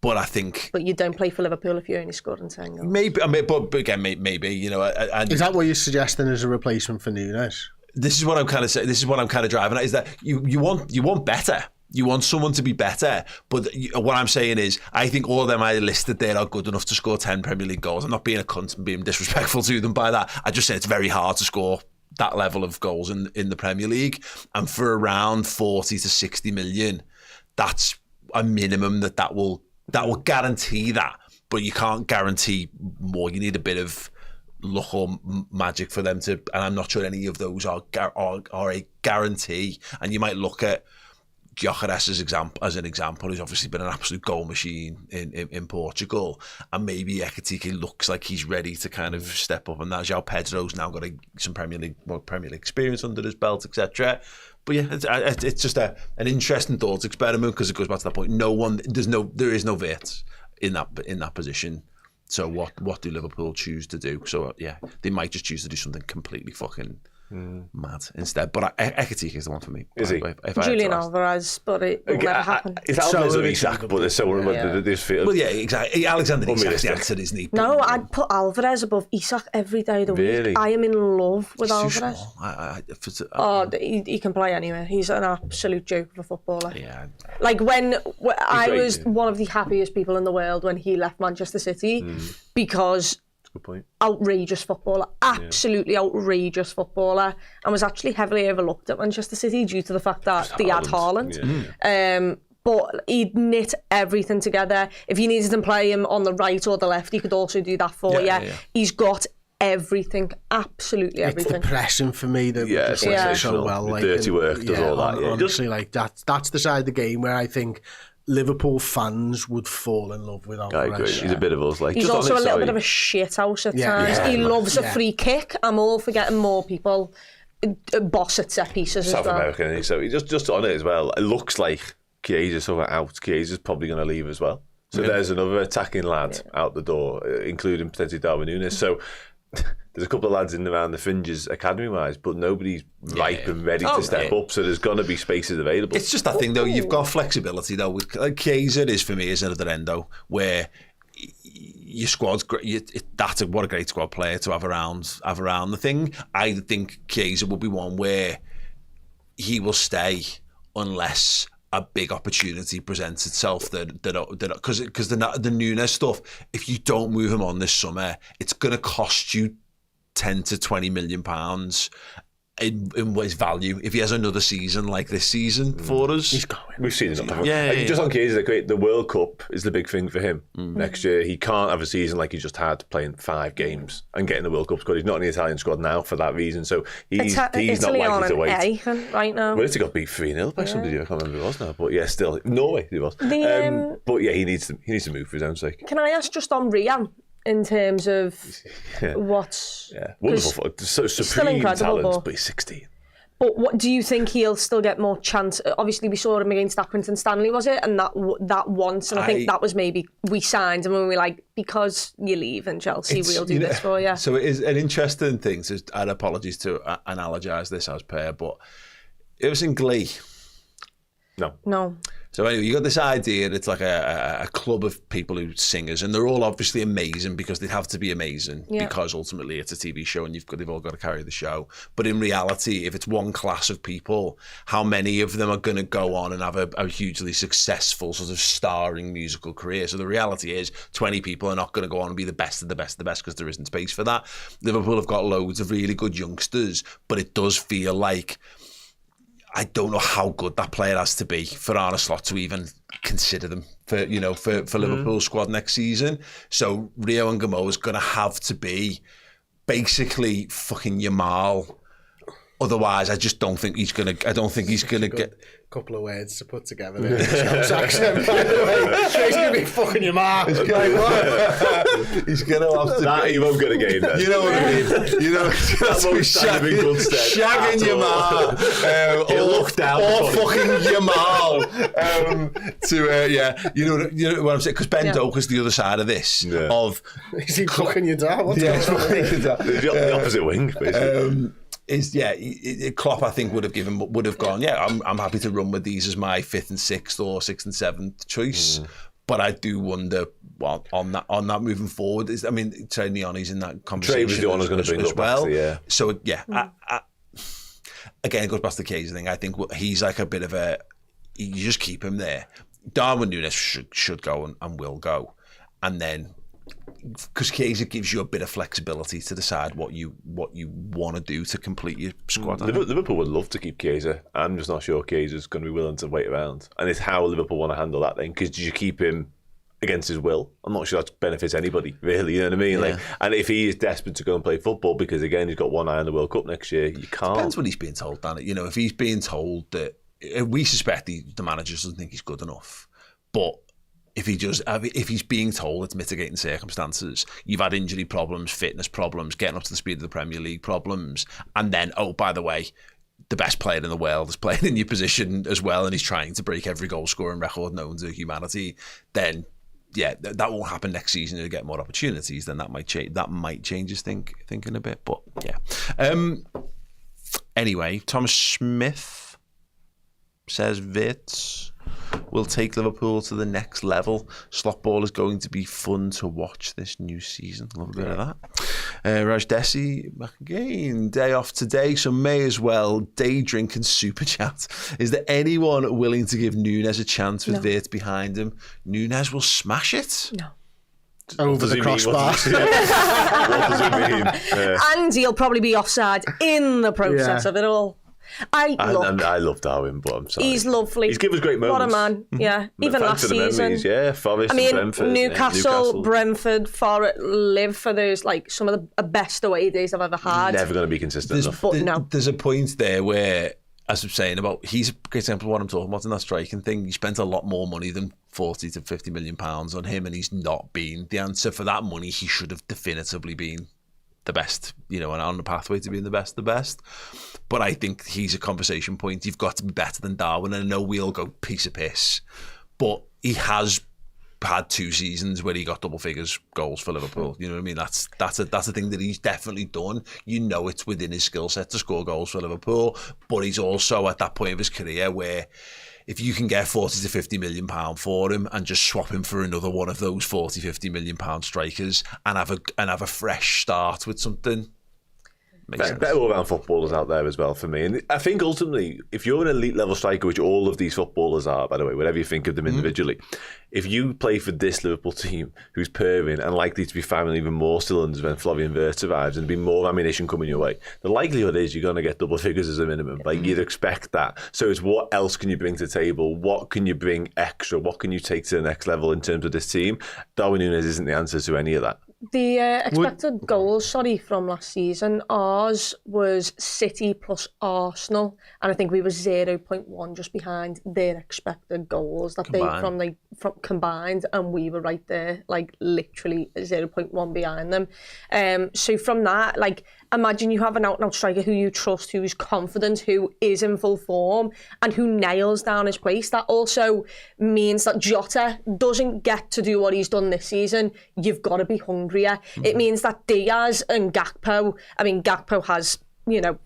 But I think... But you don't play for Liverpool if you only scored in 10 goals. Maybe, but again, maybe, you know... Is that what you're suggesting as a replacement for Nunes? This is what I'm kind of saying. This is what I'm kind of driving at, is that you want better. You want someone to be better. But what I'm saying is, I think all of them I listed there are good enough to score 10 Premier League goals. I'm not being a cunt and being disrespectful to them by that. I just say it's very hard to score that level of goals in the Premier League. And for around 40 to 60 million, that's a minimum that will guarantee that. But you can't guarantee more. You need a bit of luck or magic for them to, and I'm not sure any of those are a guarantee. And you might look at Gyökeres as an example, who's obviously been an absolute goal machine in Portugal, and maybe Ekitike looks like he's ready to kind of step up, and now João Pedro's now got some Premier League experience under his belt, etc. But yeah, it's just an interesting thought experiment, because it goes back to that point. There is no Wirtz in that position. So what do Liverpool choose to do? So yeah, they might just choose to do something completely fucking mad instead. But Ekitike is the one for me. Is he? Julian Alvarez, but it will never happen. It's Alvarez or Isak, but there's someone that this feels. Well, yeah, exactly. Alexander Isak's the answer, isn't he? No, I'd put Alvarez above Isak every day of the week. I am in love with Alvarez. He can play anywhere. He's an absolute joke of a footballer. Yeah. Like when I was one of the happiest people in the world when he left Manchester City, because good point. Outrageous footballer, absolutely outrageous footballer, and was actually heavily overlooked at Manchester City due to the fact that they had Haaland. But he'd knit everything together. If you needed to play him on the right or the left, he could also do that for you. He's got everything, absolutely everything. It's the pressing for me that so well. The dirty work does all that. Honestly, like that's the side of the game where I think Liverpool fans would fall in love with Alvarez. I agree. He's a bit of us. He's also a little bit of a shithouse at times. He loves a free kick. I'm all for getting more people boss at set pieces South as well. American, isn't he? So he just on it as well. It looks like Chiesa's sort of out. Chiesa's probably going to leave as well. So there's another attacking lad out the door, including potentially Darwin Núñez. So there's a couple of lads in and around the fringes academy-wise, but nobody's ripe and ready to step up, so there's going to be spaces available. It's just that thing, though. You've got flexibility, though. With Chiesa is, for me, is another end, though, where your squad's great. That's what a great squad player to have around the thing. I think Chiesa will be one where he will stay unless a big opportunity presents itself because the Núñez stuff, if you don't move him on this summer, it's going to cost you 10 to 20 million pounds in his value if he has another season like this season for us. He's going. We've seen it. Just on Chiesa, the World Cup is the big thing for him next year. He can't have a season like he just had, playing 5 games and getting the World Cup squad. He's not in the Italian squad now for that reason, so he's not likely to wait. Right now. Well, Italy got beat 3-0 by somebody. I can't remember who it was now, but yeah, still Norway it was. But yeah, he needs to move for his own sake. Can I ask just on Rian? In terms of what's wonderful, so supreme talent, but he's 16. But what do you think he'll still get more chance? Obviously, we saw him against Accrington Stanley, was it? And that once, and I think that was maybe we signed him and we were like, because you leave and Chelsea, we'll do this for you. So it is an interesting thing. So, and apologies to analogize this as per, but it was in Glee. No. So anyway, you got this idea that it's like a club of people who singers, and they're all obviously amazing because they have to be amazing because ultimately it's a TV show and they've all got to carry the show. But in reality, if it's one class of people, how many of them are going to go on and have a hugely successful sort of starring musical career? So the reality is 20 people are not going to go on and be the best of the best of the best because there isn't space for that. Liverpool have got loads of really good youngsters, but it does feel like I don't know how good that player has to be for Arne Slot to even consider them for Liverpool squad next season. So Rio and Gamo is going to have to be basically fucking Yamal. Otherwise, I just don't think he's going to. I don't think he's going to get. Couple of words to put together there. Scouse accent, by the way. He's going to be fucking your man. He's going to have to. That he won't get a game then. You know what I mean? You know, that won't stand him in good stead. Shagging your man. He'll look down. Or fucking your man. You know what I'm saying? Because Ben Doak is the other side of this. Yeah. Is he fucking your dad? The opposite wing, basically. Klopp, I think, would have gone, I'm happy to run with these as my 5th and 6th or 6th and 7th choice. But I do wonder on that moving forward. I mean, Niani's in that conversation. Trey was the one who's going to bring as up well. actually, yeah. So again, it goes back to the Keyes thing. I think he's like a bit of a. You just keep him there. Darwin Núñez should go and will go, and then because Keyes gives you a bit of flexibility to decide what you want to do to complete your squad. Liverpool would love to keep Keyes. I'm just not sure Keyes is going to be willing to wait around, and it's how Liverpool want to handle that then. Because you keep him against his will? I'm not sure that benefits anybody, really, you know what I mean? Yeah. Like, and if he is desperate to go and play football, because again, he's got one eye on the World Cup next year, you can't. Depends what he's being told, Dan. You know, if he's being told that, we suspect the manager doesn't think he's good enough, but if he's being told it's mitigating circumstances, you've had injury problems, fitness problems, getting up to the speed of the Premier League problems, and then, oh, by the way, the best player in the world is playing in your position as well, and he's trying to break every goal scoring record known to humanity, then yeah, that won't happen next season. He'll get more opportunities. Then that might change his thinking a bit. But yeah. Anyway, Thomas Smith says Wirtz will take Liverpool to the next level. Slot ball is going to be fun to watch this new season. Love a bit of that. Raj Desi back again. Day off today, so may as well day drink and super chat. Is there anyone willing to give Núñez a chance with Wirtz behind him? Núñez will smash it. No. Over the crossbar. What does it mean? Yeah. And he'll probably be offside in the process of it all. I love Darwin, but I'm sorry. He's lovely. He's given us great moments. What a man, yeah. Even last season. Yeah, Forest and Brentford. Newcastle, Brentford, Forest live for those, like, some of the best away days I've ever had. Never going to be consistent enough. There's a point there where, as I'm saying, he's a great example of what I'm talking about in that striking thing. He spent a lot more money than 40 to 50 million pounds on him, and he's not been the answer. For that money, he should have definitively been the best, and on the pathway to being the best. But I think he's a conversation point. You've got to be better than Darwin, and I know we all go piece of piss, but he has had 2 seasons where he got double figures goals for Liverpool. You know what I mean? That's a thing that he's definitely done. It's within his skill set to score goals for Liverpool, but he's also at that point of his career where if you can get 40 to 50 million pound for him and just swap him for another one of those 40, 50 million pound strikers and have a fresh start with something. Better all-round footballers out there as well for me. And I think ultimately, if you're an elite level striker, which all of these footballers are, by the way, whatever you think of them individually, if you play for this Liverpool team who's purring and likely to be firing even more cylinders when Florian Wirtz arrives and be more ammunition coming your way, the likelihood is you're going to get double figures as a minimum. Like, you'd expect that. So it's what else can you bring to the table? What can you bring extra? What can you take to the next level in terms of this team? Darwin Núñez isn't the answer to any of that. The expected goals, from last season, ours was City plus Arsenal, and I think we were 0.1 just behind their expected goals that combined. They from combined, and we were right there, like literally 0.1 behind them. So from that, like, imagine you have an out-and-out striker who you trust, who is confident, who is in full form, and who nails down his place. That also means that Jota doesn't get to do what he's done this season. You've got to be hungrier. It means that Diaz and Gakpo has,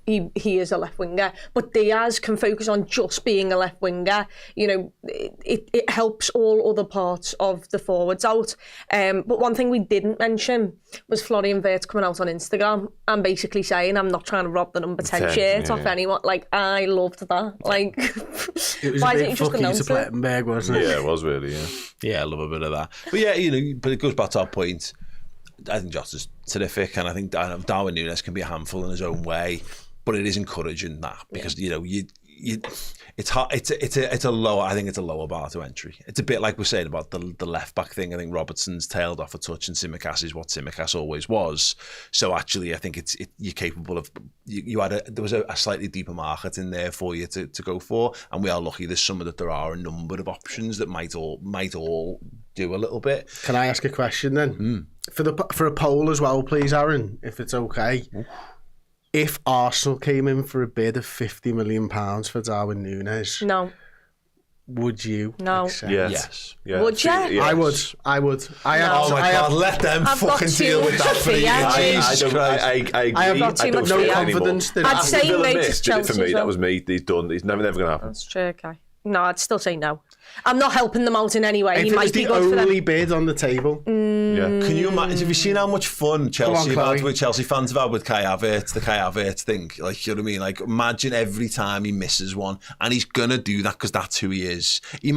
he is a left winger, but Diaz can focus on just being a left winger. It helps all other parts of the forwards out. But one thing we didn't mention was Florian Wirtz coming out on Instagram and basically saying, I'm not trying to rob the number 10 shirt off anyone. Like, I loved that. Like, it was why a didn't bit you just fucky announce to Plettenberg, wasn't it? Yeah, it was really, yeah. Yeah, I love a bit of that. But yeah, but it goes back to our point. I think Jota's terrific, and I think Darwin Núñez can be a handful in his own way, but it is encouraging that because it's hard. It's a lower. I think it's a lower bar to entry. It's a bit like we're saying about the left back thing. I think Robertson's tailed off a touch, and Tsimikas is what Tsimikas always was. So actually, I think you're capable of. There was a slightly deeper market in there for you to go for, and we are lucky this summer that there are a number of options that might all do a little bit. Can I ask a question then? For a poll as well, please, Aaron, if it's okay. If Arsenal came in for a bid of £50 million for Darwin Núñez, no. Would you? No. Accept? Yes. Would you? Yes. I would. Let them fucking deal with that for you. I have not no confidence that I'd say no to Chelsea. For me, that was me. He's done. He's never going to happen. That's true, okay. No, I'd still say no. I'm not helping them out in any way. If He it might was be the good for them. only bid on the table. Can you imagine? Have you seen how much fun Chelsea have Chloe. had with Chelsea fans have had with Kai Havertz, the Kai Havertz thing? Like, you know what I mean? Like, imagine every time he misses one, and he's gonna do that because that's who he is. He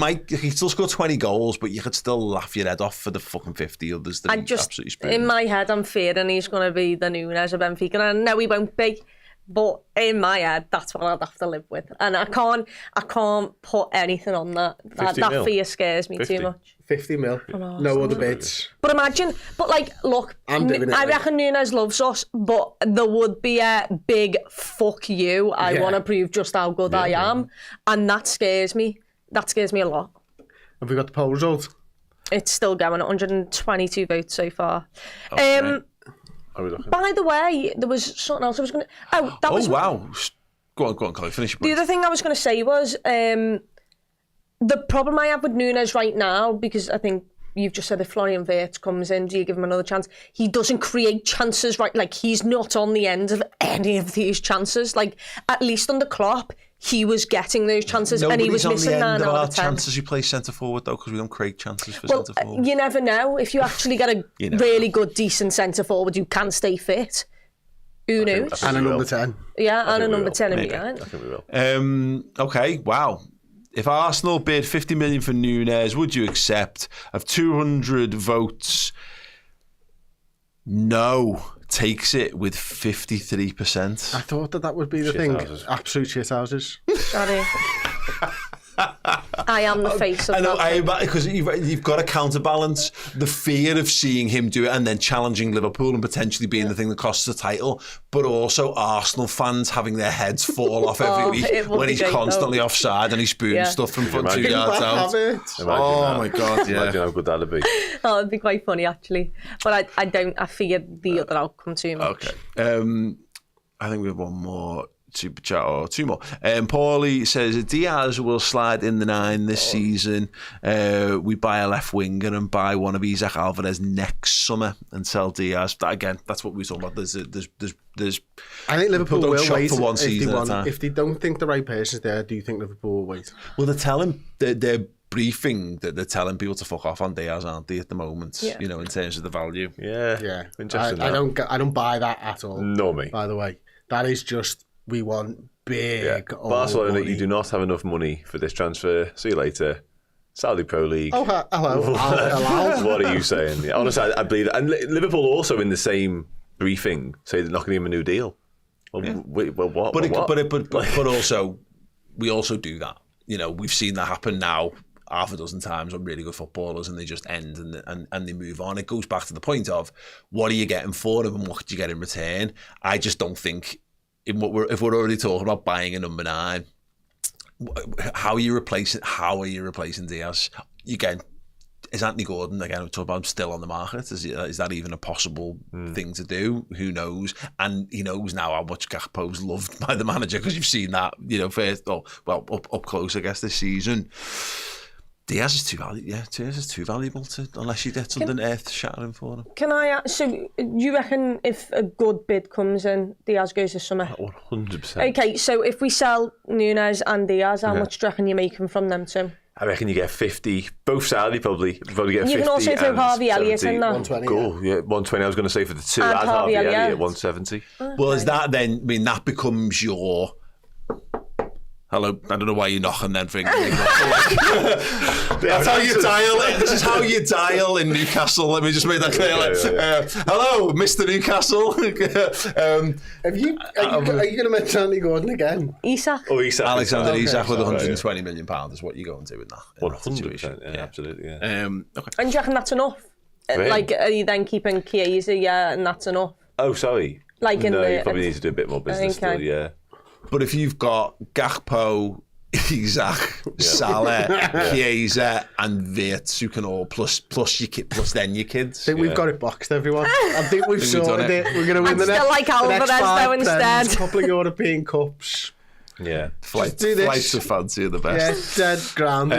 still score 20 goals, but you could still laugh your head off for the fucking 50 others that he absolutely screwed. In my head, I'm fearing he's going to be the Nunes of Benfica, and I know he won't be. But in my head, that's what I'd have to live with, and I can't put anything on that. That fear scares me 50. too much. 50 mil. No other bids. But imagine, look, I'm doing it. I reckon Nunes loves us, but there would be a big fuck you. I want to prove just how good I am, and that scares me. That scares me a lot. Have we got the poll result? It's still going, 122 votes so far. Okay. By the way, there was something else I was going to... Oh, wow. Go on, Chloe, finish your point. The other thing I was going to say was the problem I have with Nunes right now, because I think you've just said if Florian Wirtz comes in, do you give him another chance? He doesn't create chances, right? Like, he's not on the end of any of these chances. Like, at least under Klopp, he was getting those chances and he was missing 9 out of 10. Chances you play centre forward though, because we don't create chances for centre forward. You never know. If you actually get a really good, decent centre forward who can stay fit, who knows? And a number 10. Yeah, and a number 10 in behind. I think we will. Okay, wow. If Arsenal bid 50 million for Nunes, would you accept? Of 200 votes, no takes it with 53%. I thought that would be the thing. Absolute shit houses. Sorry. I am the face of that. Because you've got to counterbalance the fear of seeing him do it and then challenging Liverpool and potentially being the thing that costs the title, but also Arsenal fans having their heads fall off every week when he's constantly offside and he's spooning stuff from 2 yards out. Oh my God, yeah. Imagine how good that'd be. Oh, it'd be quite funny actually. But I fear the other outcome too much. Okay. I think we have one more super chat or two more. Paulie says Diaz will slide in the 9 this season. We buy a left winger and buy one of Isaac Alvarez next summer and sell Diaz. That's what we're talking about. There's I think Liverpool will wait for one season at a time. If they don't think the right person's there, do you think Liverpool will wait? Well, they're telling they're briefing that they're telling people to fuck off on Diaz, aren't they, at the moment? Yeah. You know, in terms of the value. Yeah. Interesting. I don't buy that at all. No, mate. By the way, that is just we want big. Barcelona, money. you do not have enough money for this transfer. See you later. Saudi Pro League. Oh, hello. What are you saying? Yeah, honestly, I believe that. And Liverpool also in the same briefing say they're not going to give him a new deal. Well, what? But also, we also do that. You know, we've seen that happen now half a dozen times on really good footballers, and they just end and they move on. It goes back to the point of what are you getting for them and what do you get in return? I just don't think if we're already talking about buying a number 9, how are you replacing Diaz? Again, is Anthony Gordon, again, I'm talking about, still on the market? Is that even a possible thing to do? Who knows? And he knows now how much Gakpo's loved by the manager, because you've seen that, you know, up close, I guess, this season. Diaz is too valuable. Yeah, Diaz is too valuable unless you get something earth-shattering for him. Can I? So, you reckon if a good bid comes in, Diaz goes this summer? 100%. Okay, so if we sell Nunes and Diaz, how much do you reckon you're making from them two? I reckon you get 50. Both Saudi probably get 50. You can also throw Harvey Elliott in that. 120. Cool. Yeah, 120. I was going to say for the two. And I'd Harvey Elliott at 170. 170. Well, is that then? I mean, that becomes your. Hello, I don't know why you're knocking then for England. That's how you dial it. This is how you dial in Newcastle. Let me just make that clear. Hello, Mr. Newcastle. Are you going to mention Anthony Gordon again? Isak? Oh, Isak. Alexander Isak with Right, £120 million is what you're going to in that 100%. Yeah, absolutely. Yeah. Okay. And do you reckon that's enough? Really? Like, are you then keeping Chiesa, and that's enough? Oh, sorry. Like in you probably need to do a bit more business still, yeah. But if you've got Gakpo, Isak, Salah, Chiesa, and Wirtz, who can all plus your kid, plus then your kids. I think we've got it boxed, everyone. I think we've sorted it. We're going to win the next. Still like Alvarez though instead. A couple of European Cups. Yeah. Flights to fancy are the best. Yeah, dead grand.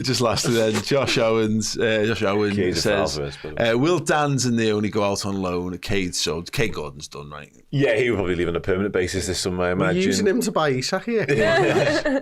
Just lastly then, Josh Owen says, will Dan's and the only go out on loan? Cade Gordon's done, right? Yeah, he will probably leave on a permanent basis this summer, I imagine. We're using him to buy Isak here.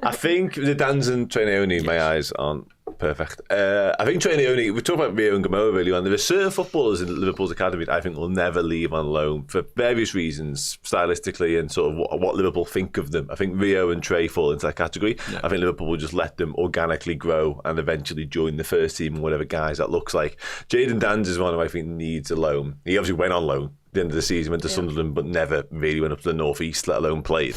I think the Dan's and Trey Naoni, my eyes aren't perfect. I think Trey Naoni, we talked about Rio and Gamoa earlier on. There are certain footballers in Liverpool's academy that I think will never leave on loan for various reasons, stylistically and sort of what Liverpool think of them. I think Rio and Trey fall into that category. Yeah. I think Liverpool will just let them organically grow and eventually join the first team and whatever guys that looks like. Jayden Danns is one who I think needs a loan. He obviously went on loan at the end of the season, went to Sunderland, but never really went up to the North East, let alone played.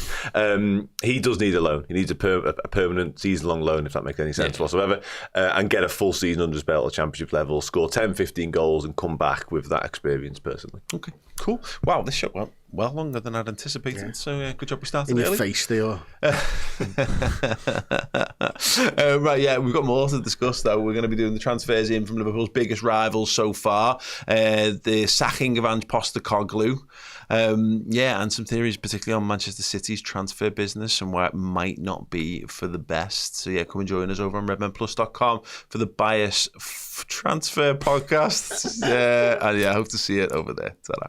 He does need a loan. He needs a permanent season-long loan, if that makes any sense whatsoever, and get a full season under his belt at Championship level, score 10, 15 goals and come back with that experience personally. Okay, cool. Wow, this show went well longer than I'd anticipated, so good job we started in early. Your face, they are. Right, yeah, we've got more to discuss though. We're going to be doing the transfers in from Liverpool's biggest rivals so far, the sacking of Ange Postecoglou, and some theories particularly on Manchester City's transfer business and why it might not be for the best. So yeah, come and join us over on redmenplus.com for the Bias Transfer Podcast. And yeah, I hope to see it over there. Ta-da.